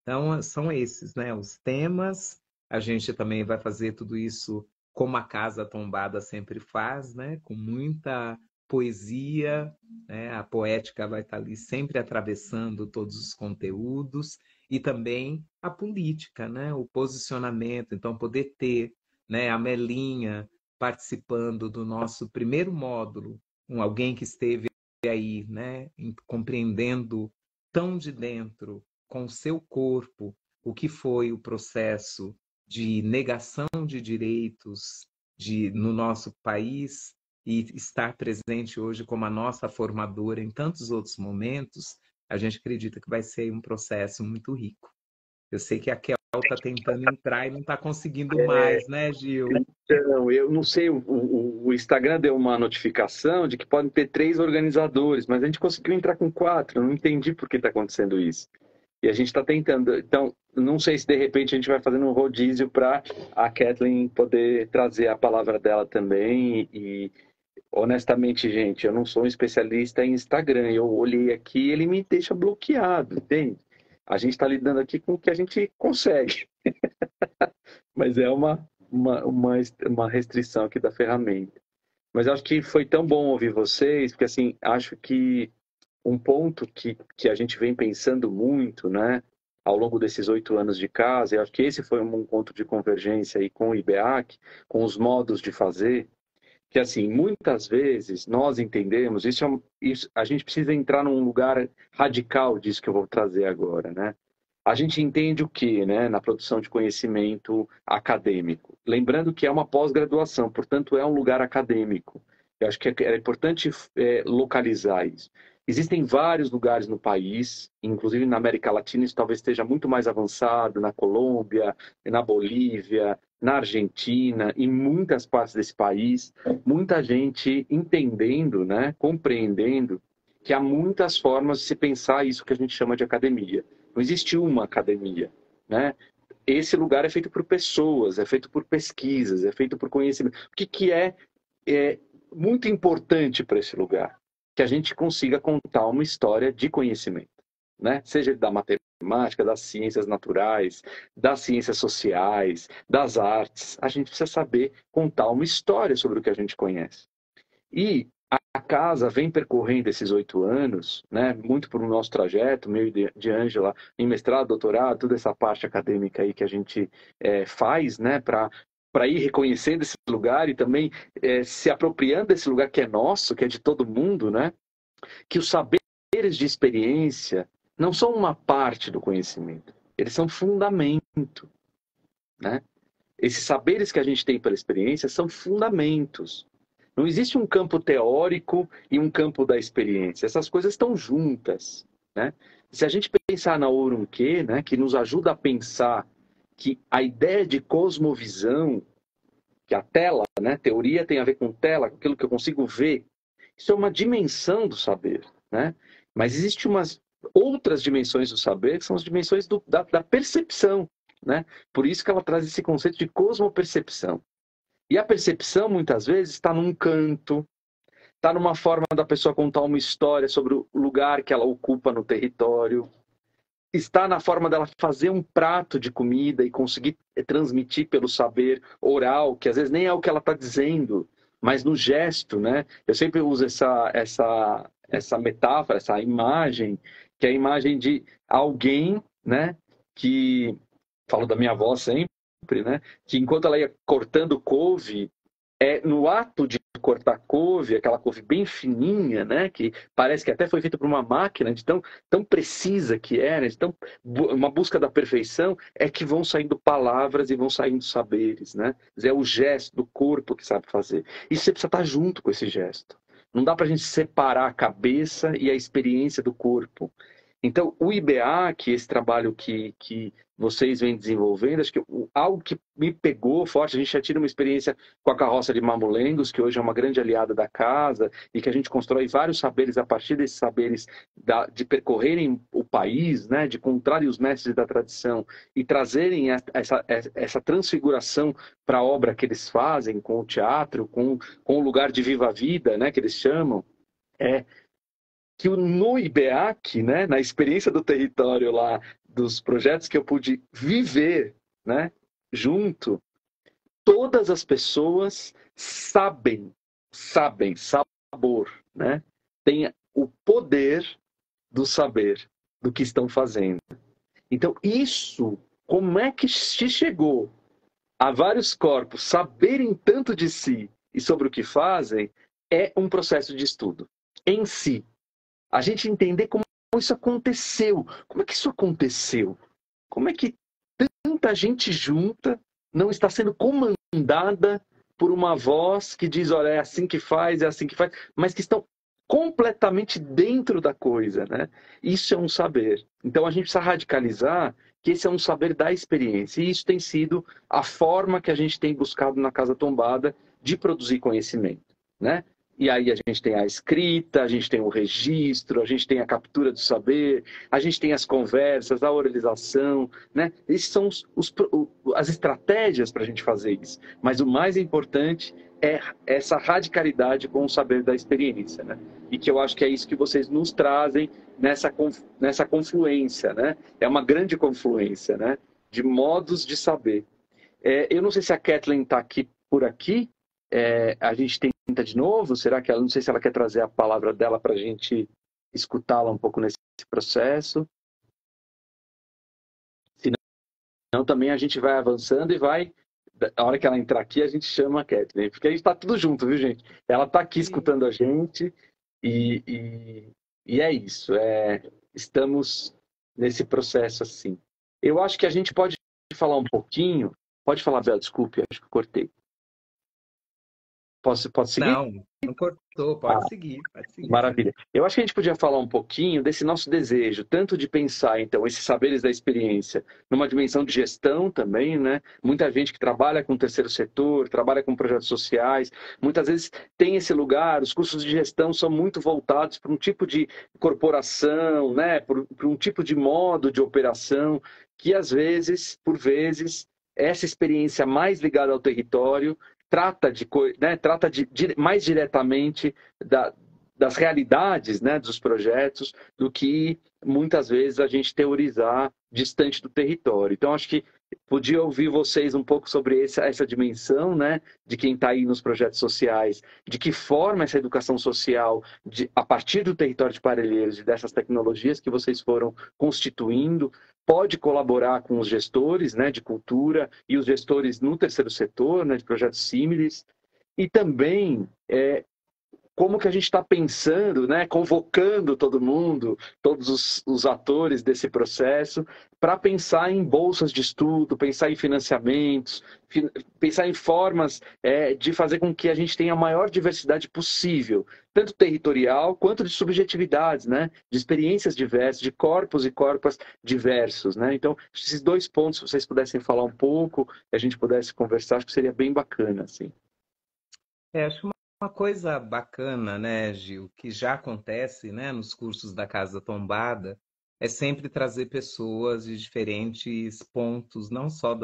Então, são esses, né, os temas. A gente também vai fazer tudo isso como a Casa Tombada sempre faz, né, com muita poesia, né, a poética vai estar ali sempre atravessando todos os conteúdos e também a política, né, o posicionamento. Então, poder ter, né, a Melinha participando do nosso primeiro módulo, alguém que esteve aí, né, compreendendo tão de dentro, com o seu corpo, o que foi o processo de negação de direitos no nosso país e estar presente hoje como a nossa formadora em tantos outros momentos, a gente acredita que vai ser um processo muito rico. Eu sei que a Kel está tentando entrar e não está conseguindo mais, né, Gil?
Então, eu não sei, o Instagram deu uma notificação de que podem ter 3 organizadores, mas a gente conseguiu entrar com 4, eu não entendi por que está acontecendo isso. E a gente está tentando. Então, não sei se de repente a gente vai fazendo um rodízio para a Kathleen poder trazer a palavra dela também. E, honestamente, gente, eu não sou um especialista em Instagram. Eu olhei aqui e ele me deixa bloqueado, entende? A gente está lidando aqui com o que a gente consegue. Mas é uma restrição aqui da ferramenta. Mas eu acho que foi tão bom ouvir vocês, porque assim, acho que um ponto que a gente vem pensando muito, né, ao longo desses 8 anos de casa, e acho que esse foi um ponto de convergência aí com o IBEAC, com os modos de fazer, que assim, muitas vezes nós entendemos, isso a gente precisa entrar num lugar radical disso que eu vou trazer agora, né? A gente entende o que, né, na produção de conhecimento acadêmico? Lembrando que é uma pós-graduação, portanto é um lugar acadêmico. Eu acho que é importante localizar isso. Existem vários lugares no país, inclusive na América Latina, isso talvez esteja muito mais avançado, na Colômbia, na Bolívia, na Argentina, em muitas partes desse país, muita gente entendendo, né, compreendendo que há muitas formas de se pensar isso que a gente chama de academia. Não existe uma academia, né? Esse lugar é feito por pessoas, é feito por pesquisas, é feito por conhecimento. O que é muito importante para esse lugar? Que a gente consiga contar uma história de conhecimento, né? Seja da matemática, das ciências naturais, das ciências sociais, das artes. A gente precisa saber contar uma história sobre o que a gente conhece. E a casa vem percorrendo esses 8 anos, né, muito por um nosso trajeto, meu e de Ângela, em mestrado, doutorado, toda essa parte acadêmica aí que a gente faz, né, para ir reconhecendo esse lugar e também se apropriando desse lugar que é nosso, que é de todo mundo, né, que os saberes de experiência não são uma parte do conhecimento, eles são fundamento, né? Esses saberes que a gente tem pela experiência são fundamentos. Não existe um campo teórico e um campo da experiência. Essas coisas estão juntas, né? Se a gente pensar na Urumqi, né, que nos ajuda a pensar que a ideia de cosmovisão, que a tela, né, teoria tem a ver com tela, com aquilo que eu consigo ver, isso é uma dimensão do saber, né? Mas existem umas outras dimensões do saber, que são as dimensões da percepção, né? Por isso que ela traz esse conceito de cosmopercepção. E a percepção, muitas vezes, está num canto, está numa forma da pessoa contar uma história sobre o lugar que ela ocupa no território, está na forma dela fazer um prato de comida e conseguir transmitir pelo saber oral, que às vezes nem é o que ela está dizendo, mas no gesto, né? Eu sempre uso essa metáfora, essa imagem, que é a imagem de alguém né? Que falo da minha avó sempre, né? Que enquanto ela ia cortando couve, no ato de cortar couve, aquela couve bem fininha, né? Que parece que até foi feita por uma máquina, de tão precisa que é, né? Uma busca da perfeição, é que vão saindo palavras e vão saindo saberes, né? É o gesto do corpo que sabe fazer. E você precisa estar junto com esse gesto. Não dá para a gente separar a cabeça e a experiência do corpo. Então, o IBA, que esse trabalho que vocês vêm desenvolvendo, acho que algo que me pegou forte, a gente já tira uma experiência com a carroça de Mamulengos, que hoje é uma grande aliada da casa, e que a gente constrói vários saberes a partir desses saberes de percorrerem o país, né, de encontrarem os mestres da tradição e trazerem essa transfiguração para a obra que eles fazem com o teatro, com o lugar de viva vida, né, que eles chamam, que no IBEAC, né, na experiência do território lá, dos projetos que eu pude viver, né, junto, todas as pessoas sabem, sabor, né, tem o poder do saber, do que estão fazendo. Então, isso, como é que se chegou a vários corpos saberem tanto de si e sobre o que fazem, é um processo de estudo em si. A gente entender como isso aconteceu. Como é que isso aconteceu? Como é que tanta gente junta não está sendo comandada por uma voz que diz, olha, é assim que faz, mas que estão completamente dentro da coisa, né? Isso é um saber. Então a gente precisa radicalizar que esse é um saber da experiência. E isso tem sido a forma que a gente tem buscado na Casa Tombada de produzir conhecimento, né? E aí a gente tem a escrita, a gente tem o registro, a gente tem a captura do saber, a gente tem as conversas, a oralização, né? Esses são as estratégias para a gente fazer isso. Mas o mais importante é essa radicalidade com o saber da experiência, né? E que eu acho que é isso que vocês nos trazem nessa confluência, né? É uma grande confluência, né? De modos de saber. Eu não sei se a Kathleen está aqui por aqui. A gente tenta de novo? Será que ela, não sei se ela quer trazer a palavra dela para a gente escutá-la um pouco nesse processo? Se não, também a gente vai avançando e vai. A hora que ela entrar aqui, a gente chama a Kathleen, porque a gente está tudo junto, viu, gente? Ela está aqui escutando a gente e é isso. Estamos nesse processo assim. Eu acho que a gente pode falar um pouquinho. Pode falar, Bel, desculpe, acho que eu cortei. Posso seguir?
Não cortou, pode seguir.
Maravilha. Eu acho que a gente podia falar um pouquinho desse nosso desejo, tanto de pensar, então, esses saberes da experiência, numa dimensão de gestão também, né? Muita gente que trabalha com o terceiro setor, trabalha com projetos sociais, muitas vezes tem esse lugar, os cursos de gestão são muito voltados para um tipo de corporação, né? Para um tipo de modo de operação, que às vezes, por vezes, essa experiência mais ligada ao território trata mais diretamente das realidades, né, dos projetos, do que muitas vezes a gente teorizar distante do território. Então, acho que podia ouvir vocês um pouco sobre essa dimensão, né, de quem está aí nos projetos sociais, de que forma essa educação social, a partir do território de Parelheiros e dessas tecnologias que vocês foram constituindo, pode colaborar com os gestores, né, de cultura e os gestores no terceiro setor, né, de projetos símiles, e também como que a gente está pensando, né, convocando todo mundo, todos os atores desse processo, para pensar em bolsas de estudo, pensar em financiamentos, pensar em formas de fazer com que a gente tenha a maior diversidade possível, tanto territorial quanto de subjetividades, né, de experiências diversas, de corpos e corpos diversos, né? Então, esses dois pontos, se vocês pudessem falar um pouco, e a gente pudesse conversar, acho que seria bem bacana, assim.
Acho uma coisa bacana, né, Gil, que já acontece, né, nos cursos da Casa Tombada, é sempre trazer pessoas de diferentes pontos, não só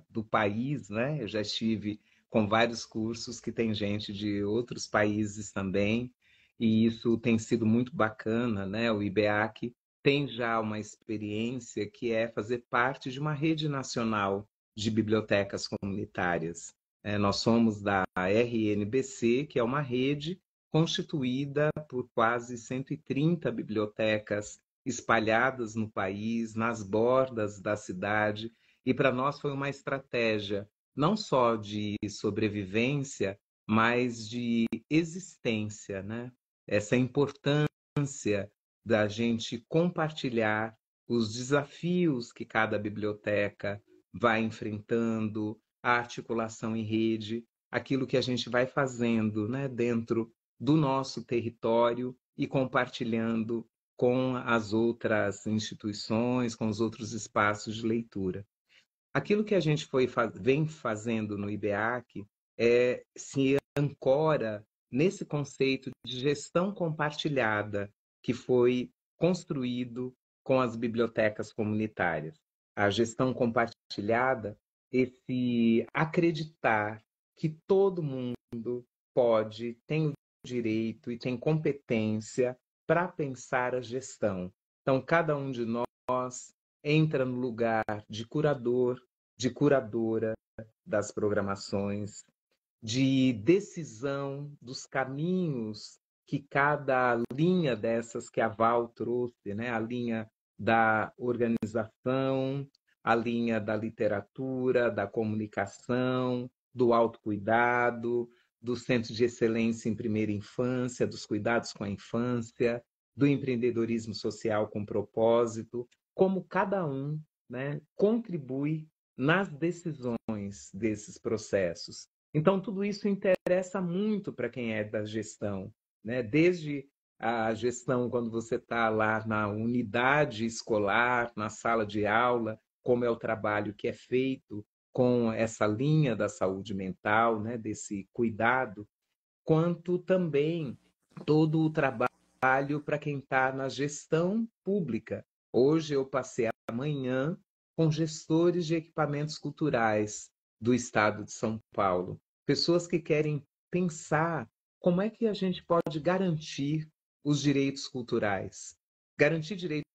do país, né? Eu já estive com vários cursos que tem gente de outros países também, e isso tem sido muito bacana, né? O IBEAC tem já uma experiência que é fazer parte de uma rede nacional de bibliotecas comunitárias. Nós somos da RNBC, que é uma rede constituída por quase 130 bibliotecas espalhadas no país, nas bordas da cidade, e para nós foi uma estratégia não só de sobrevivência, mas de existência, né? Essa importância da gente compartilhar os desafios que cada biblioteca vai enfrentando, a articulação em rede, aquilo que a gente vai fazendo, né, dentro do nosso território e compartilhando com as outras instituições, com os outros espaços de leitura. Aquilo que a gente vem fazendo no IBEAC se ancora nesse conceito de gestão compartilhada que foi construído com as bibliotecas comunitárias. A gestão compartilhada, esse acreditar que todo mundo pode, tem o direito e tem competência para pensar a gestão. Então, cada um de nós entra no lugar de curador, de curadora das programações, de decisão dos caminhos que cada linha dessas que a Val trouxe, né? A linha da organização, a linha da literatura, da comunicação, do autocuidado, do Centro de Excelência em Primeira Infância, dos cuidados com a infância, do empreendedorismo social com propósito, como cada um, né, contribui nas decisões desses processos. Então, tudo isso interessa muito para quem é da gestão, né? Desde a gestão quando você está lá na unidade escolar, na sala de aula, como é o trabalho que é feito com essa linha da saúde mental, né? Desse cuidado, quanto também todo o trabalho para quem está na gestão pública. Hoje eu passei a manhã com gestores de equipamentos culturais do estado de São Paulo, pessoas que querem pensar como é que a gente pode garantir os direitos culturais. Garantir direito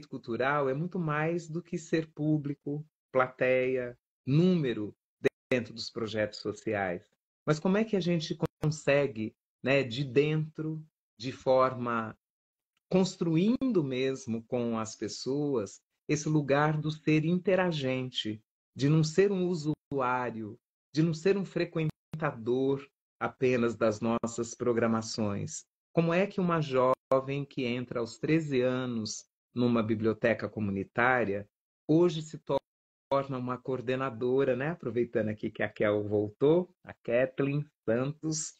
cultural é muito mais do que ser público, plateia, número dentro dos projetos sociais. Mas como é que a gente consegue, né, de dentro, de forma construindo mesmo com as pessoas, esse lugar do ser interagente, de não ser um usuário, de não ser um frequentador apenas das nossas programações. Como é que uma jovem que entra aos 13 anos numa biblioteca comunitária, hoje se torna uma coordenadora, né? Aproveitando aqui que a Kel voltou, a Kathleen Santos,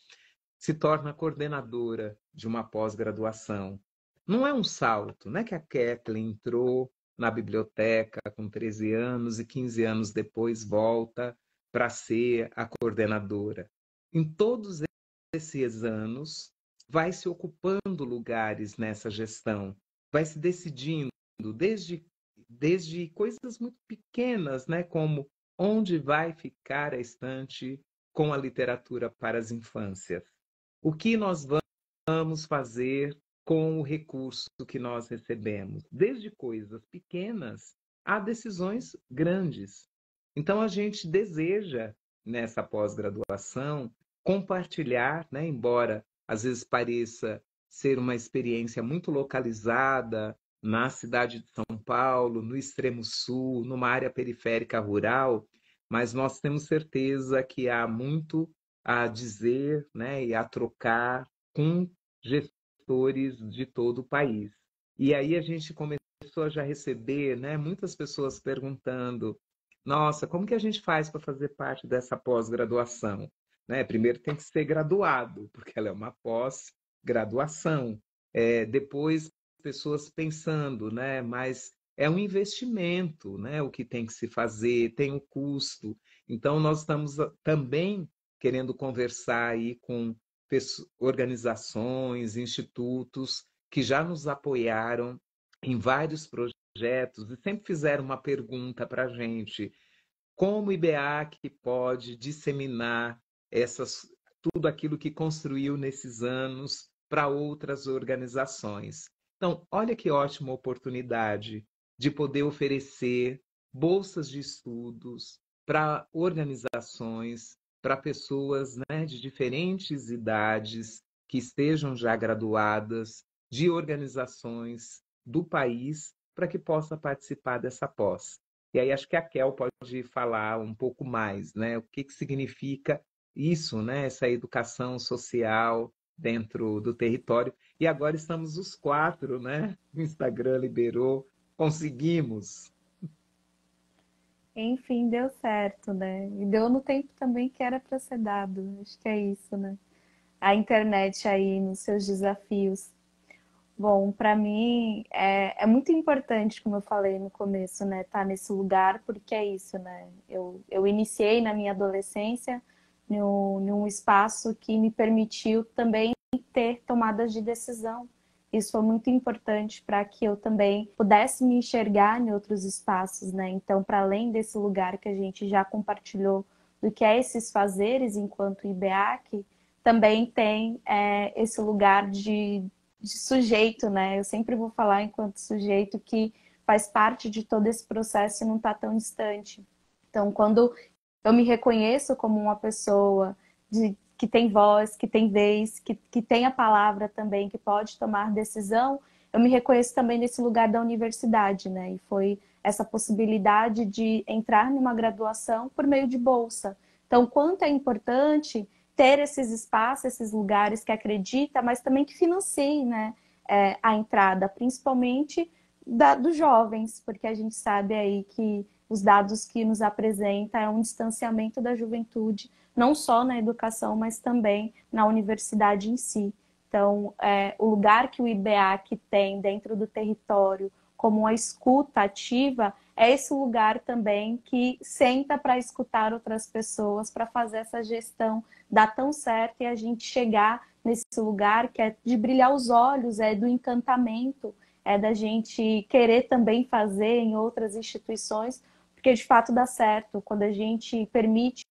se torna coordenadora de uma pós-graduação. Não é um salto, não é que a Kathleen entrou na biblioteca com 13 anos e 15 anos depois volta para ser a coordenadora. Em todos esses anos, vai se ocupando lugares nessa gestão, vai se decidindo desde coisas muito pequenas, né, como onde vai ficar a estante com a literatura para as infâncias. O que nós vamos fazer com o recurso que nós recebemos, desde coisas pequenas a decisões grandes. Então, a gente deseja, nessa pós-graduação, compartilhar, né, embora às vezes pareça ser uma experiência muito localizada na cidade de São Paulo, no extremo sul, numa área periférica rural, mas nós temos certeza que há muito a dizer, né, e a trocar com gestores de todo o país. E aí a gente começou a já receber, né, muitas pessoas perguntando: nossa, como que a gente faz para fazer parte dessa pós-graduação? Né? Primeiro tem que ser graduado, porque ela é uma pós-graduação. Depois, pessoas pensando, né, mas é um investimento, né, o que tem que se fazer, tem um custo. Então, nós estamos também querendo conversar aí com organizações, institutos que já nos apoiaram em vários projetos e sempre fizeram uma pergunta para a gente: como o IBEAC pode disseminar tudo aquilo que construiu nesses anos para outras organizações? Então, olha que ótima oportunidade de poder oferecer bolsas de estudos para organizações, para pessoas, né, de diferentes idades que estejam já graduadas, de organizações do país para que possa participar dessa pós. E aí acho que a Kel pode falar um pouco mais, né? O que significa isso, né? Essa educação social dentro do território. E agora estamos os quatro, né? O Instagram liberou, conseguimos.
Enfim, deu certo, né? E deu no tempo também que era para ser dado. Acho que é isso, né? A internet aí nos seus desafios. Bom, para mim é muito importante, como eu falei no começo, né? Estar nesse lugar, porque é isso, né? Eu iniciei na minha adolescência num espaço que me permitiu também ter tomadas de decisão. Isso foi muito importante para que eu também pudesse me enxergar em outros espaços, né? Então, para além desse lugar que a gente já compartilhou do que é esses fazeres enquanto IBEAC, também tem esse lugar de sujeito, né? Eu sempre vou falar enquanto sujeito que faz parte de todo esse processo e não está tão distante. Então, quando eu me reconheço como uma pessoa que tem voz, que tem vez, que tem a palavra também, que pode tomar decisão, eu me reconheço também nesse lugar da universidade, né? E foi essa possibilidade de entrar numa graduação por meio de bolsa. Então, quanto é importante ter esses espaços, esses lugares que acredita, mas também que financiem, né, a entrada, principalmente dos jovens, porque a gente sabe aí que os dados que nos apresenta é um distanciamento da juventude, não só na educação, mas também na universidade em si. Então, o lugar que o IBEAC tem dentro do território como uma escuta ativa é esse lugar também que senta para escutar outras pessoas, para fazer essa gestão dar tão certo e a gente chegar nesse lugar que é de brilhar os olhos, é do encantamento, é da gente querer também fazer em outras instituições, porque de fato dá certo quando a gente permite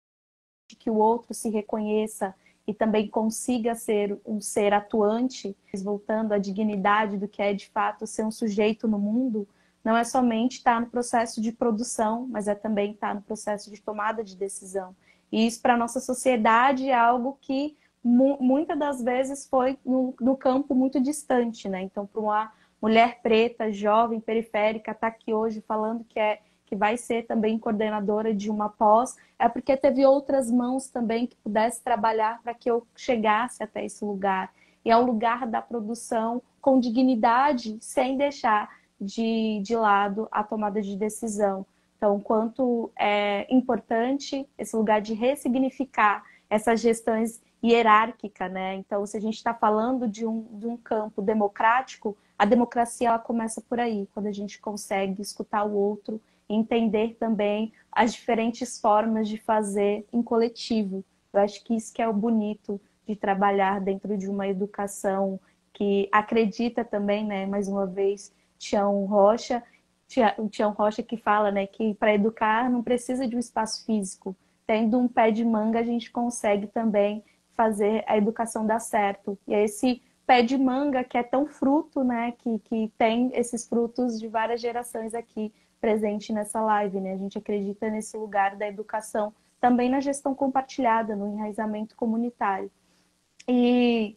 que o outro se reconheça e também consiga ser um ser atuante, voltando à dignidade do que é de fato ser um sujeito no mundo, não é somente estar no processo de produção, mas é também estar no processo de tomada de decisão. E isso para a nossa sociedade é algo que muitas das vezes foi no campo muito distante, né? Então, para uma mulher preta, jovem, periférica, estar aqui hoje falando que vai ser também coordenadora de uma pós, é porque teve outras mãos também que pudesse trabalhar para que eu chegasse até esse lugar. E é um lugar da produção com dignidade, sem deixar de lado a tomada de decisão. Então, quanto é importante esse lugar de ressignificar essas gestões hierárquicas, né? Então, se a gente está falando de um campo democrático, a democracia ela começa por aí, quando a gente consegue escutar o outro, entender também as diferentes formas de fazer em coletivo. Eu acho que isso que é o bonito de trabalhar dentro de uma educação que acredita também, né, mais uma vez, o Tião Rocha que fala, né, que para educar não precisa de um espaço físico. Tendo um pé de manga, a gente consegue também fazer a educação dar certo. E é esse pé de manga que é tão fruto, né, que tem esses frutos de várias gerações aqui presente nessa live, né? A gente acredita nesse lugar da educação, também na gestão compartilhada, no enraizamento comunitário. E,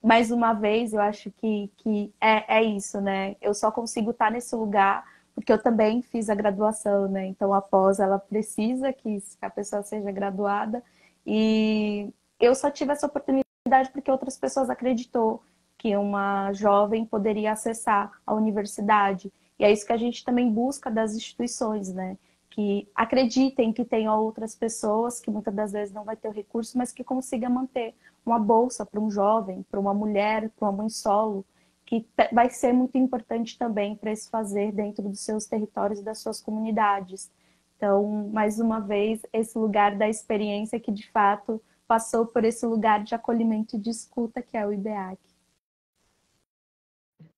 mais uma vez, eu acho que é isso, né? Eu só consigo estar nesse lugar porque eu também fiz a graduação, né? Então, após ela precisa que a pessoa seja graduada e eu só tive essa oportunidade porque outras pessoas acreditou que uma jovem poderia acessar a universidade. E é isso que a gente também busca das instituições, né? Que acreditem que tenham outras pessoas, que muitas das vezes não vai ter o recurso, mas que consiga manter uma bolsa para um jovem, para uma mulher, para uma mãe solo, que vai ser muito importante também para esse fazer dentro dos seus territórios e das suas comunidades. Então, mais uma vez, esse lugar da experiência que de fato passou por esse lugar de acolhimento e de escuta que é o IBEAC.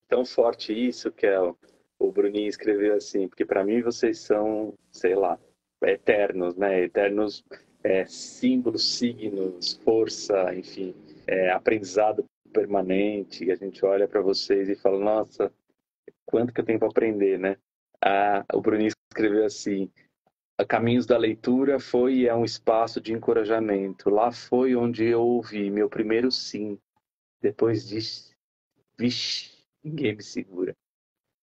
Tão forte isso que o Bruninho escreveu assim, porque para mim vocês são, sei lá, eternos, né? Eternos símbolos, signos, força, enfim, aprendizado permanente. A gente olha para vocês e fala, nossa, quanto que eu tenho para aprender, né? O Bruninho escreveu assim, a Caminhos da Leitura foi e é um espaço de encorajamento. Lá foi onde eu ouvi meu primeiro sim. Depois disso, vixe, ninguém me segura.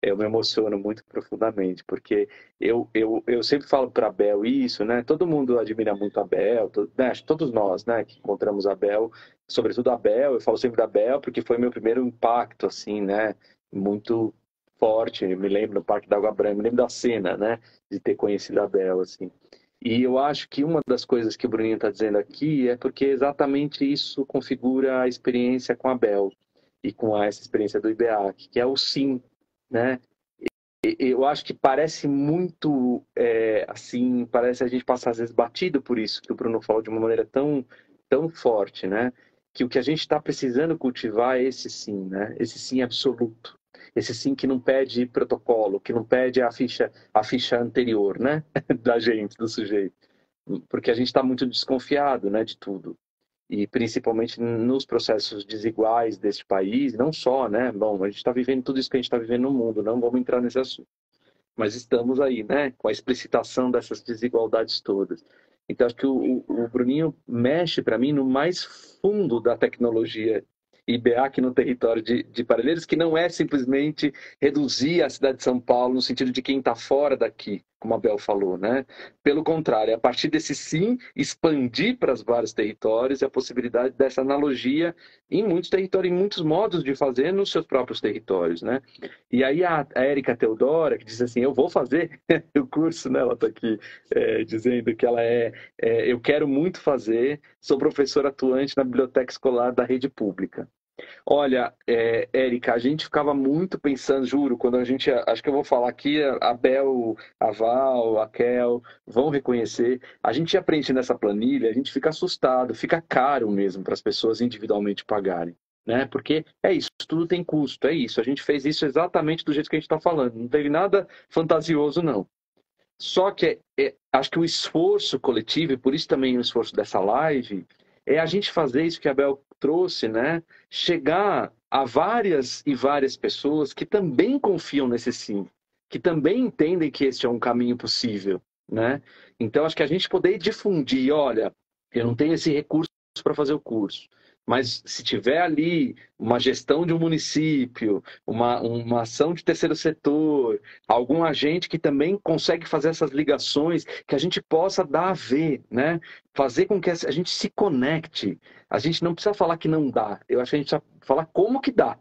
eu me emociono muito profundamente, porque eu sempre falo para a Bel isso, né? Todo mundo admira muito a Bel, né? Todos nós, né, que encontramos a Bel, sobretudo a Bel, eu falo sempre da Bel porque foi meu primeiro impacto, assim, né? Muito forte. Eu me lembro no Parque da Água Branca, me lembro da cena, né? De ter conhecido a Bel, assim. E eu acho que uma das coisas que o Bruninho está dizendo aqui é porque exatamente isso configura a experiência com a Bel e com essa experiência do IBEAC, que é o sim, né? Eu acho que parece muito assim, parece a gente passar às vezes batido por isso que o Bruno falou de uma maneira tão forte, né? Que o que a gente está precisando cultivar é esse sim, né? Esse sim absoluto, esse sim que não pede protocolo, que não pede a ficha anterior, né? Da gente, do sujeito, porque a gente está muito desconfiado, né? De tudo e principalmente nos processos desiguais deste país, não só, né? Bom, a gente está vivendo tudo isso que a gente está vivendo no mundo, não vamos entrar nesse assunto, mas estamos aí, né? Com a explicitação dessas desigualdades todas. Então, acho que o Bruninho mexe, para mim, no mais fundo da tecnologia IBA aqui no território de Parelheiros, que não é simplesmente reduzir a cidade de São Paulo no sentido de quem está fora daqui, como a Bel falou, né? Pelo contrário, é a partir desse sim, expandir para os vários territórios e a possibilidade dessa analogia em muitos territórios, em muitos modos de fazer nos seus próprios territórios, né? E aí a Érica Teodora, que diz assim, eu vou fazer o curso, né? Ela está aqui dizendo que ela eu quero muito fazer, sou professora atuante na biblioteca escolar da rede pública. Olha, Érica, a gente ficava muito pensando, juro, quando a gente, acho que eu vou falar aqui, a Bel, a Val, a Kel, vão reconhecer, a gente aprende nessa planilha, a gente fica assustado, fica caro mesmo para as pessoas individualmente pagarem, né? Porque é isso, tudo tem custo, é isso, a gente fez isso exatamente do jeito que a gente está falando, não teve nada fantasioso, não. Só que acho que o esforço coletivo, e por isso também o esforço dessa live, é a gente fazer isso que a Bel trouxe, né? Chegar a várias e várias pessoas que também confiam nesse sim, que também entendem que este é um caminho possível, né? Então, acho que a gente poder difundir, olha, eu não tenho esse recurso para fazer o curso, mas se tiver ali uma gestão de um município, uma ação de terceiro setor, algum agente que também consegue fazer essas ligações, que a gente possa dar a ver, né? Fazer com que a gente se conecte. A gente não precisa falar que não dá, eu acho que a gente precisa falar como que dá.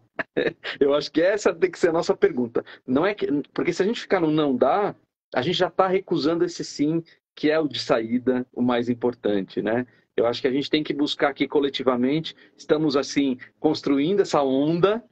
Eu acho que essa tem que ser a nossa pergunta. Não é que, porque se a gente ficar no não dá, a gente já está recusando esse sim, que é o de saída, o mais importante, né? Eu acho que a gente tem que buscar aqui coletivamente, estamos assim construindo essa onda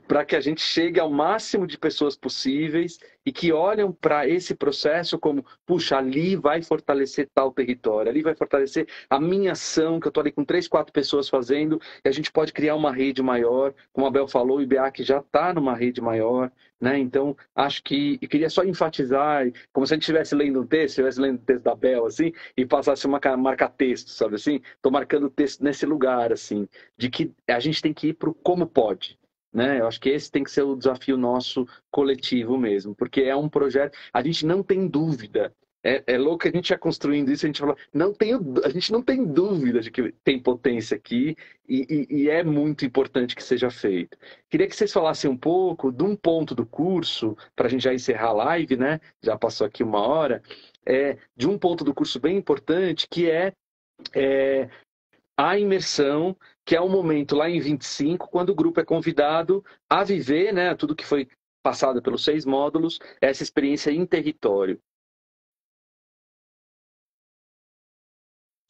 para que a gente chegue ao máximo de pessoas possíveis e que olham para esse processo como, puxa, ali vai fortalecer tal território, ali vai fortalecer a minha ação, que eu estou ali com 3, 4 pessoas fazendo, e a gente pode criar uma rede maior, como a Bel falou, o IBEAC já está numa rede maior, né? Então, acho que, eu queria só enfatizar, como se a gente estivesse lendo um texto, estivesse lendo o texto da Bel, assim, e passasse uma marca-texto, sabe assim? Estou marcando o texto nesse lugar, assim, de que a gente tem que ir para o como pode, né? Eu acho que esse tem que ser o desafio nosso coletivo mesmo, porque é um projeto, a gente não tem dúvida, é louco que a gente ia construindo isso, a gente fala, a gente não tem dúvida de que tem potência aqui e é muito importante que seja feito. Queria que vocês falassem um pouco de um ponto do curso, para a gente já encerrar a live, né? Já passou aqui 1 hora, de um ponto do curso bem importante, que é a imersão, que é um momento lá em 25, quando o grupo é convidado a viver, né, tudo que foi passado pelos 6 módulos, essa experiência em território.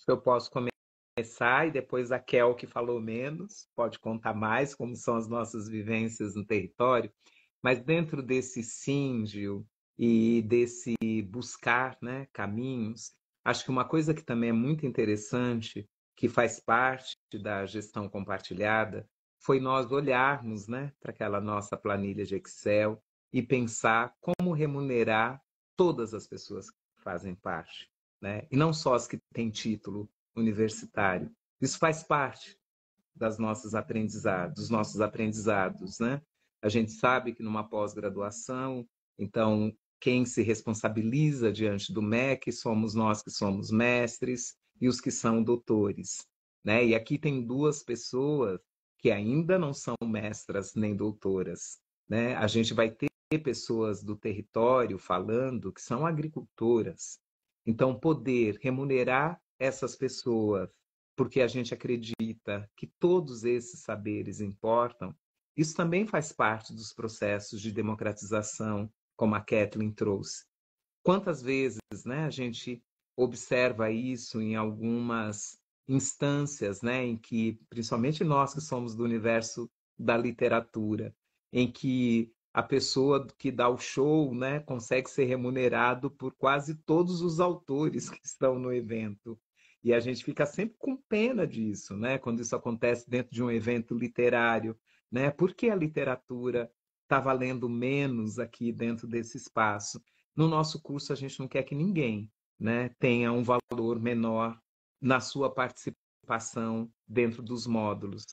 Eu posso começar e depois a Kel, que falou menos, pode contar mais como são as nossas vivências no território. Mas dentro desse sim, Gil, e desse buscar, né, caminhos, acho que uma coisa que também é muito interessante, que faz parte da gestão compartilhada, foi nós olharmos, né, para aquela nossa planilha de Excel e pensar como remunerar todas as pessoas que fazem parte, né? E não só as que têm título universitário. Isso faz parte dos nossos aprendizados, né? A gente sabe que numa pós-graduação, então, quem se responsabiliza diante do MEC somos nós que somos mestres e os que são doutores, né? E aqui tem 2 pessoas que ainda não são mestras nem doutoras, né? A gente vai ter pessoas do território falando que são agricultoras. Então, poder remunerar essas pessoas, porque a gente acredita que todos esses saberes importam, isso também faz parte dos processos de democratização, como a Kathleen trouxe. Quantas vezes, né, a gente observa isso em algumas instâncias, né, em que, principalmente nós que somos do universo da literatura, em que a pessoa que dá o show, né, consegue ser remunerado por quase todos os autores que estão no evento. E a gente fica sempre com pena disso, né, quando isso acontece dentro de um evento literário, né? Por que a literatura está valendo menos aqui dentro desse espaço? No nosso curso, a gente não quer que ninguém, né, tenha um valor menor na sua participação dentro dos módulos.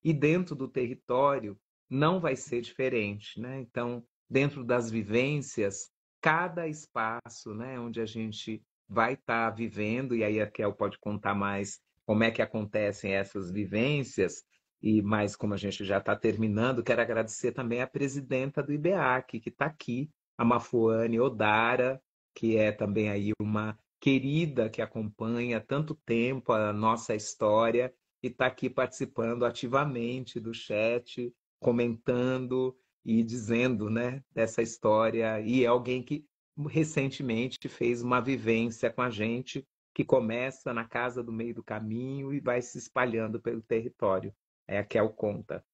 E dentro do território não vai ser diferente, né? Então, dentro das vivências, cada espaço, né, onde a gente vai estar vivendo, e aí a Kel pode contar mais como é que acontecem essas vivências, e mais como a gente já está terminando, quero agradecer também a presidenta do IBEAC, que está aqui, a Mafuane Odara, que é também aí uma querida que acompanha há tanto tempo a nossa história e está aqui participando ativamente do chat, comentando e dizendo, né, dessa história. E é alguém que recentemente fez uma vivência com a gente, que começa na Casa do Meio do Caminho e vai se espalhando pelo território. É a Kel conta.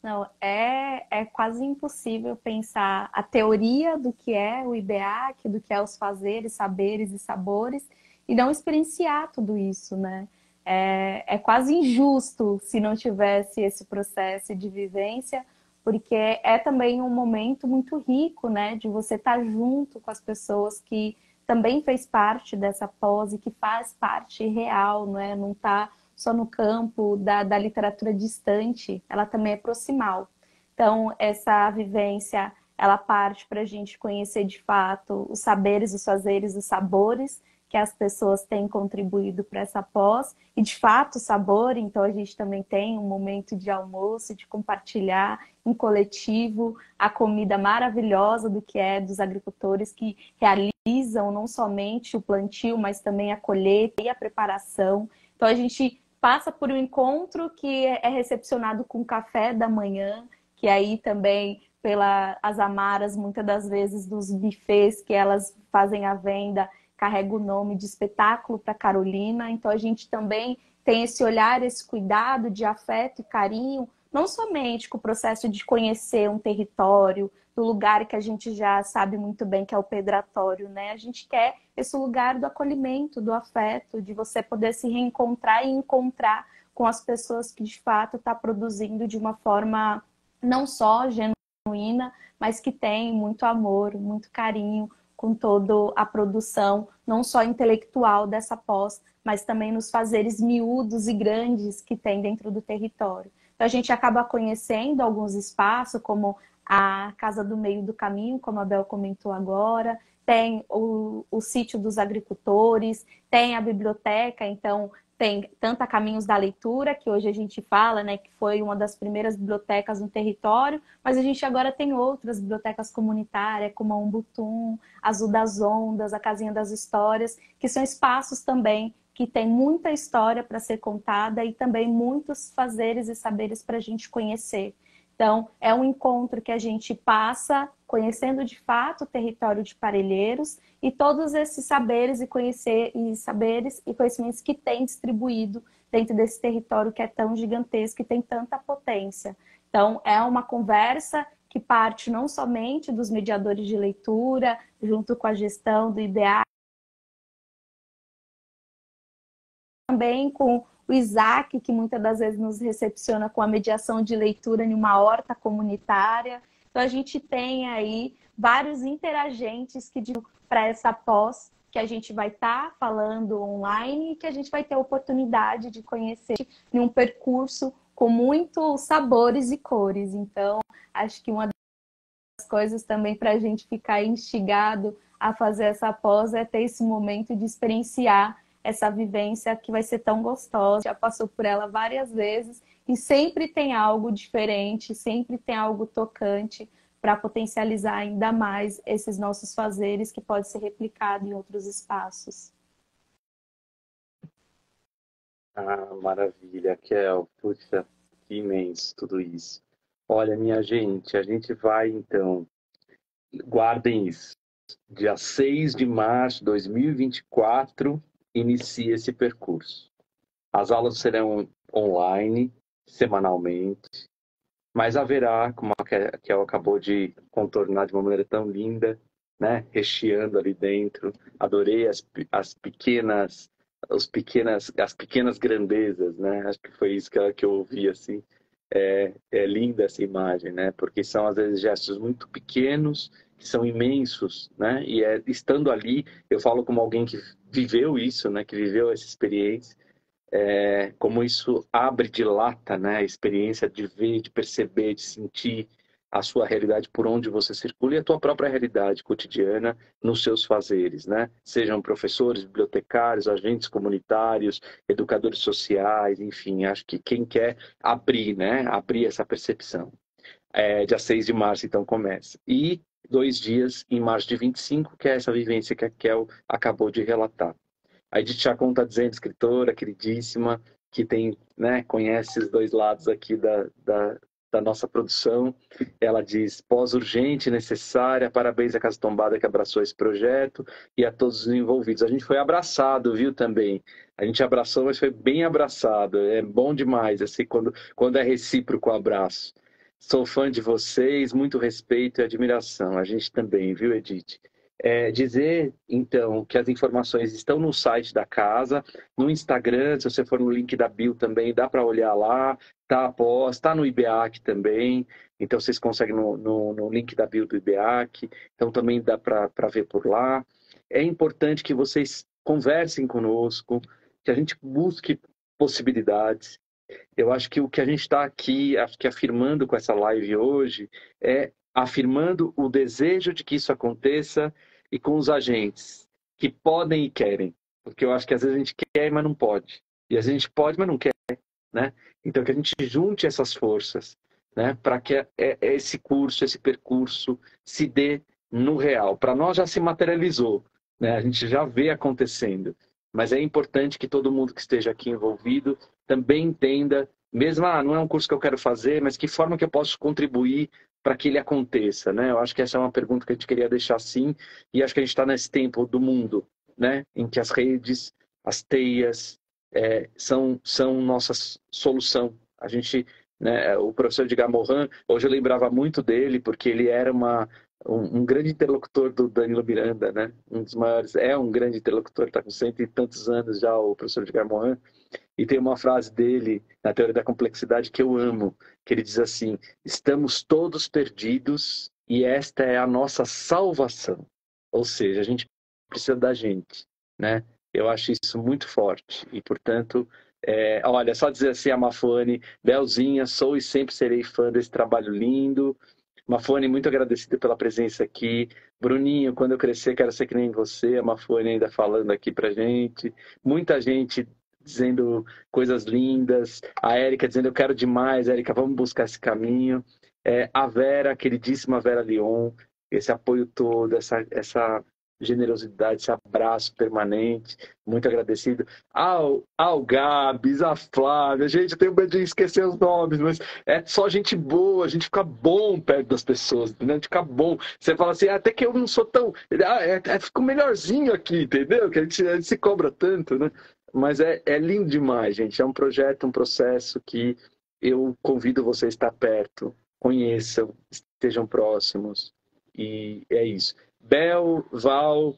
Não, é quase impossível pensar a teoria do que é o IBEAC, do que é os fazeres, saberes e sabores, e não experienciar tudo isso, né? É quase injusto se não tivesse esse processo de vivência, porque é também um momento muito rico, né? De você estar junto com as pessoas que também fez parte dessa pós e que faz parte real, não é? Não está só no campo da literatura distante, ela também é proximal. Então, essa vivência, ela parte para a gente conhecer de fato os saberes, os fazeres, os sabores que as pessoas têm contribuído para essa pós, e de fato o sabor, então a gente também tem um momento de almoço, de compartilhar em coletivo a comida maravilhosa do que é dos agricultores que realizam não somente o plantio, mas também a colheita e a preparação. Então a gente passa por um encontro que é recepcionado com café da manhã, que aí também pelas amaras, muitas das vezes dos buffets que elas fazem à venda, carrega o nome de espetáculo para Carolina. Então a gente também tem esse olhar, esse cuidado de afeto e carinho, não somente com o processo de conhecer um território, do lugar que a gente já sabe muito bem que é o pedratório, né? A gente quer esse lugar do acolhimento, do afeto, de você poder se reencontrar e encontrar com as pessoas que de fato está produzindo de uma forma não só genuína, mas que tem muito amor, muito carinho com toda a produção, não só intelectual dessa pós, mas também nos fazeres miúdos e grandes que tem dentro do território. Então a gente acaba conhecendo alguns espaços, como a Casa do Meio do Caminho, como a Bel comentou agora, tem o Sítio dos Agricultores, tem a biblioteca, então tem tanto a Caminhos da Leitura, que hoje a gente fala, né, que foi uma das primeiras bibliotecas no território, mas a gente agora tem outras bibliotecas comunitárias, como a Umbutum, a Azul das Ondas, a Casinha das Histórias, que são espaços também que tem muita história para ser contada e também muitos fazeres e saberes para a gente conhecer. Então, é um encontro que a gente passa conhecendo de fato o território de Parelheiros e todos esses saberes e conhecimentos que tem distribuído dentro desse território que é tão gigantesco e tem tanta potência. Então, é uma conversa que parte não somente dos mediadores de leitura, junto com a gestão do IBEA, também com o Isaac, que muitas das vezes nos recepciona com a mediação de leitura em uma horta comunitária. Então, a gente tem aí vários interagentes que para essa pós que a gente vai estar falando online e que a gente vai ter a oportunidade de conhecer em um percurso com muitos sabores e cores. Então, acho que uma das coisas também para a gente ficar instigado a fazer essa pós é ter esse momento de experienciar essa vivência que vai ser tão gostosa. Já passou por ela várias vezes E sempre tem algo diferente, sempre tem algo tocante para potencializar ainda mais esses nossos fazeres que pode ser replicado em outros espaços.
Ah, maravilha, Kel. Puxa, que imenso tudo isso. Olha, minha gente, a gente vai então, guardem isso. Dia 6 de março de 2024, inicia esse percurso. As aulas serão online, semanalmente, mas haverá, como a Kel acabou de contornar de uma maneira tão linda, né? Recheando ali dentro. Adorei as pequenas, as pequenas grandezas, né? Acho que foi isso que eu ouvi, assim. É linda essa imagem, né? Porque são, às vezes, gestos muito pequenos, que são imensos, né? E estando ali, eu falo como alguém que viveu isso, né? Que viveu essa experiência, como isso abre, dilata, né, a experiência de ver, de perceber, de sentir a sua realidade por onde você circula e a tua própria realidade cotidiana nos seus fazeres, né? Sejam professores, bibliotecários, agentes comunitários, educadores sociais, enfim, acho que quem quer abrir, né, abrir essa percepção. Dia 6 de março, então, começa. E 2 dias em março de 25, que é essa vivência que a Kel acabou de relatar. A Edith Chacon está dizendo, escritora queridíssima, que tem, né, conhece os dois lados aqui da nossa produção. Ela diz, pós-urgente, necessária, parabéns à Casa Tombada que abraçou esse projeto e a todos os envolvidos. A gente foi abraçado, viu, também. A gente abraçou, mas foi bem abraçado. É bom demais, assim, quando é recíproco o abraço. Sou fã de vocês, muito respeito e admiração. A gente também, viu, Edith? Dizer, então, que as informações estão no site da casa, no Instagram, se você for no link da bio também, dá para olhar lá, tá após, tá no IBEAC também, então vocês conseguem no link da bio do IBEAC, então também dá para ver por lá. É importante que vocês conversem conosco, que a gente busque possibilidades. Eu acho que o que a gente está aqui, acho que afirmando com essa live hoje, é afirmando o desejo de que isso aconteça e com os agentes que podem e querem. Porque eu acho que às vezes a gente quer, mas não pode. E às vezes a gente pode, mas não quer, né? Então que a gente junte essas forças, né? Para que esse curso, esse percurso se dê no real. Para nós já se materializou, né? A gente já vê acontecendo. Mas é importante que todo mundo que esteja aqui envolvido também entenda, mesmo, não é um curso que eu quero fazer, mas que forma que eu posso contribuir para que ele aconteça, né? Eu acho que essa é uma pergunta que a gente queria deixar sim, e acho que a gente está nesse tempo do mundo, né? Em que as redes, as teias, são nossa solução. A gente, né, o professor Edgar Morin, hoje eu lembrava muito dele, porque ele era um grande interlocutor do Danilo Miranda, né? Um dos maiores, um grande interlocutor, está com 100 e tantos anos já, o professor Edgar Morin. E tem uma frase dele, na Teoria da Complexidade, que eu amo, que ele diz assim, estamos todos perdidos e esta é a nossa salvação. Ou seja, a gente precisa da gente, né? Eu acho isso muito forte. E, portanto, olha, só dizer assim a Mafone, Belzinha, sou e sempre serei fã desse trabalho lindo. Mafone, muito agradecida pela presença aqui. Bruninho, quando eu crescer, quero ser que nem você. A Mafone ainda falando aqui pra gente. Muita gente dizendo coisas lindas. A Érica dizendo, eu quero demais, Érica, vamos buscar esse caminho. A Vera, a queridíssima Vera Leon, esse apoio todo, essa generosidade, esse abraço permanente, muito agradecido. Ao Gabs, a Flávia, gente, eu tenho medo de esquecer os nomes, mas é só gente boa, a gente fica bom perto das pessoas, entendeu? A gente fica bom. Você fala assim, até que eu não sou tão... fico melhorzinho aqui, entendeu? Que a gente se cobra tanto, né? Mas é lindo demais, gente. É um projeto, um processo que eu convido você a estar perto, conheçam, estejam próximos. E é isso. Bel, Val,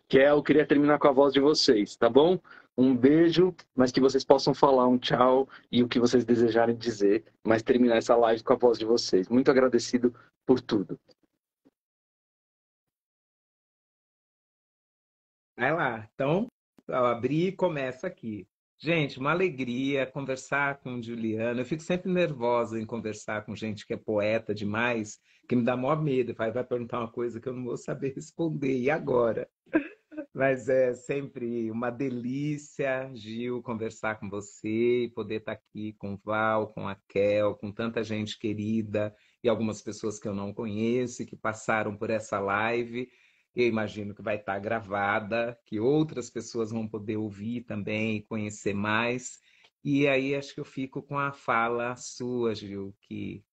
Kel, queria terminar com a voz de vocês, tá bom? Um beijo, mas que vocês possam falar um tchau e o que vocês desejarem dizer, mas terminar essa live com a voz de vocês. Muito agradecido por tudo.
Vai lá. Então, ao abrir, começa aqui. Gente, uma alegria conversar com Juliana. Eu fico sempre nervosa em conversar com gente que é poeta demais, que me dá maior medo. Vai perguntar uma coisa que eu não vou saber responder. E agora? Mas é sempre uma delícia, Gil, conversar com você e poder estar aqui com o Val, com a Kel, com tanta gente querida e algumas pessoas que eu não conheço e que passaram por essa live. Eu imagino que vai estar gravada, que outras pessoas vão poder ouvir também e conhecer mais. E aí acho que eu fico com a fala sua, Gil, que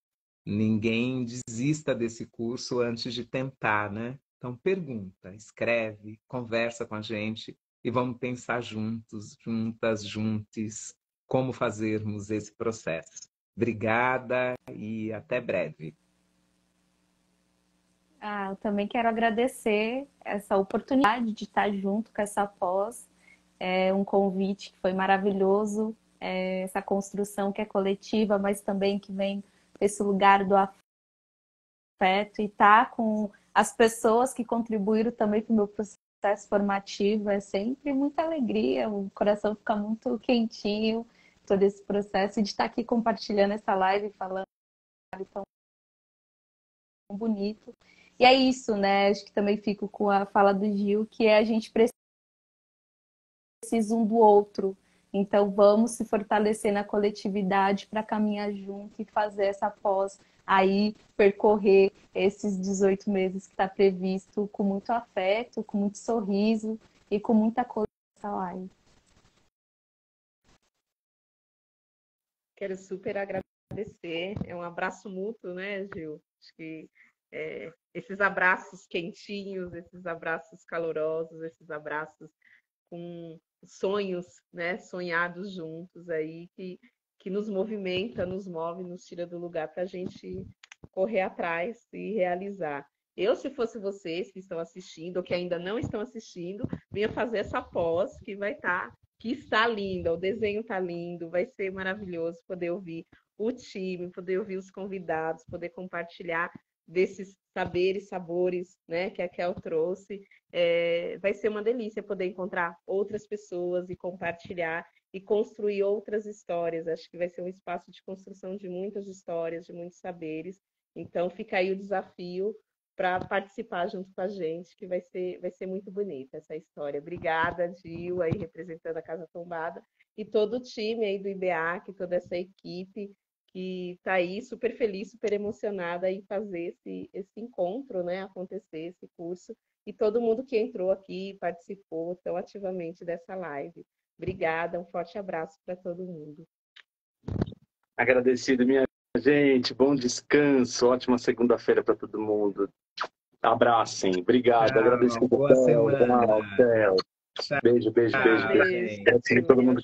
ninguém desista desse curso antes de tentar, né? Então pergunta, escreve, conversa com a gente e vamos pensar juntos, juntas, juntos, como fazermos esse processo. Obrigada e até breve.
Eu também quero agradecer essa oportunidade de estar junto com essa pós. É um convite que foi maravilhoso, essa construção que é coletiva, mas também que vem desse lugar do afeto e estar com as pessoas que contribuíram também para o meu processo formativo. É sempre muita alegria, o coração fica muito quentinho todo esse processo e de estar aqui compartilhando essa live, falando tão bonito. E é isso, né? Acho que também fico com a fala do Gil, que a gente precisa um do outro. Então, vamos se fortalecer na coletividade para caminhar junto e fazer essa pós aí, percorrer esses 18 meses que está previsto com muito afeto, com muito sorriso e com muita coisa nessa live.
Quero super agradecer. É um abraço mútuo, né, Gil? Acho que esses abraços quentinhos, esses abraços calorosos, esses abraços com sonhos, né, sonhados juntos aí, que nos movimenta, nos move, nos tira do lugar para a gente correr atrás e realizar. Eu, se fosse vocês que estão assistindo ou que ainda não estão assistindo, venha fazer essa pós que está linda, o desenho está lindo, vai ser maravilhoso poder ouvir o time, poder ouvir os convidados, poder compartilhar desses saberes, sabores, né, que a Kel trouxe. Vai ser uma delícia poder encontrar outras pessoas e compartilhar e construir outras histórias. Acho que vai ser um espaço de construção de muitas histórias, de muitos saberes. Então, fica aí o desafio para participar junto com a gente, que vai ser muito bonita essa história. Obrigada, Gil, aí representando a Casa Tombada, e todo o time aí do IBEAC, toda essa equipe que está aí super feliz, super emocionada em fazer esse encontro, né, acontecer, esse curso, e todo mundo que entrou aqui, participou tão ativamente dessa live. Obrigada, um forte abraço para todo mundo.
Agradecido, minha gente. Bom descanso. Ótima segunda-feira para todo mundo. Abracem. Obrigado.
Tchau,
Agradecido.
boa semana.
Beijo, beijo, beijo.
Beijo.
Todo mundo.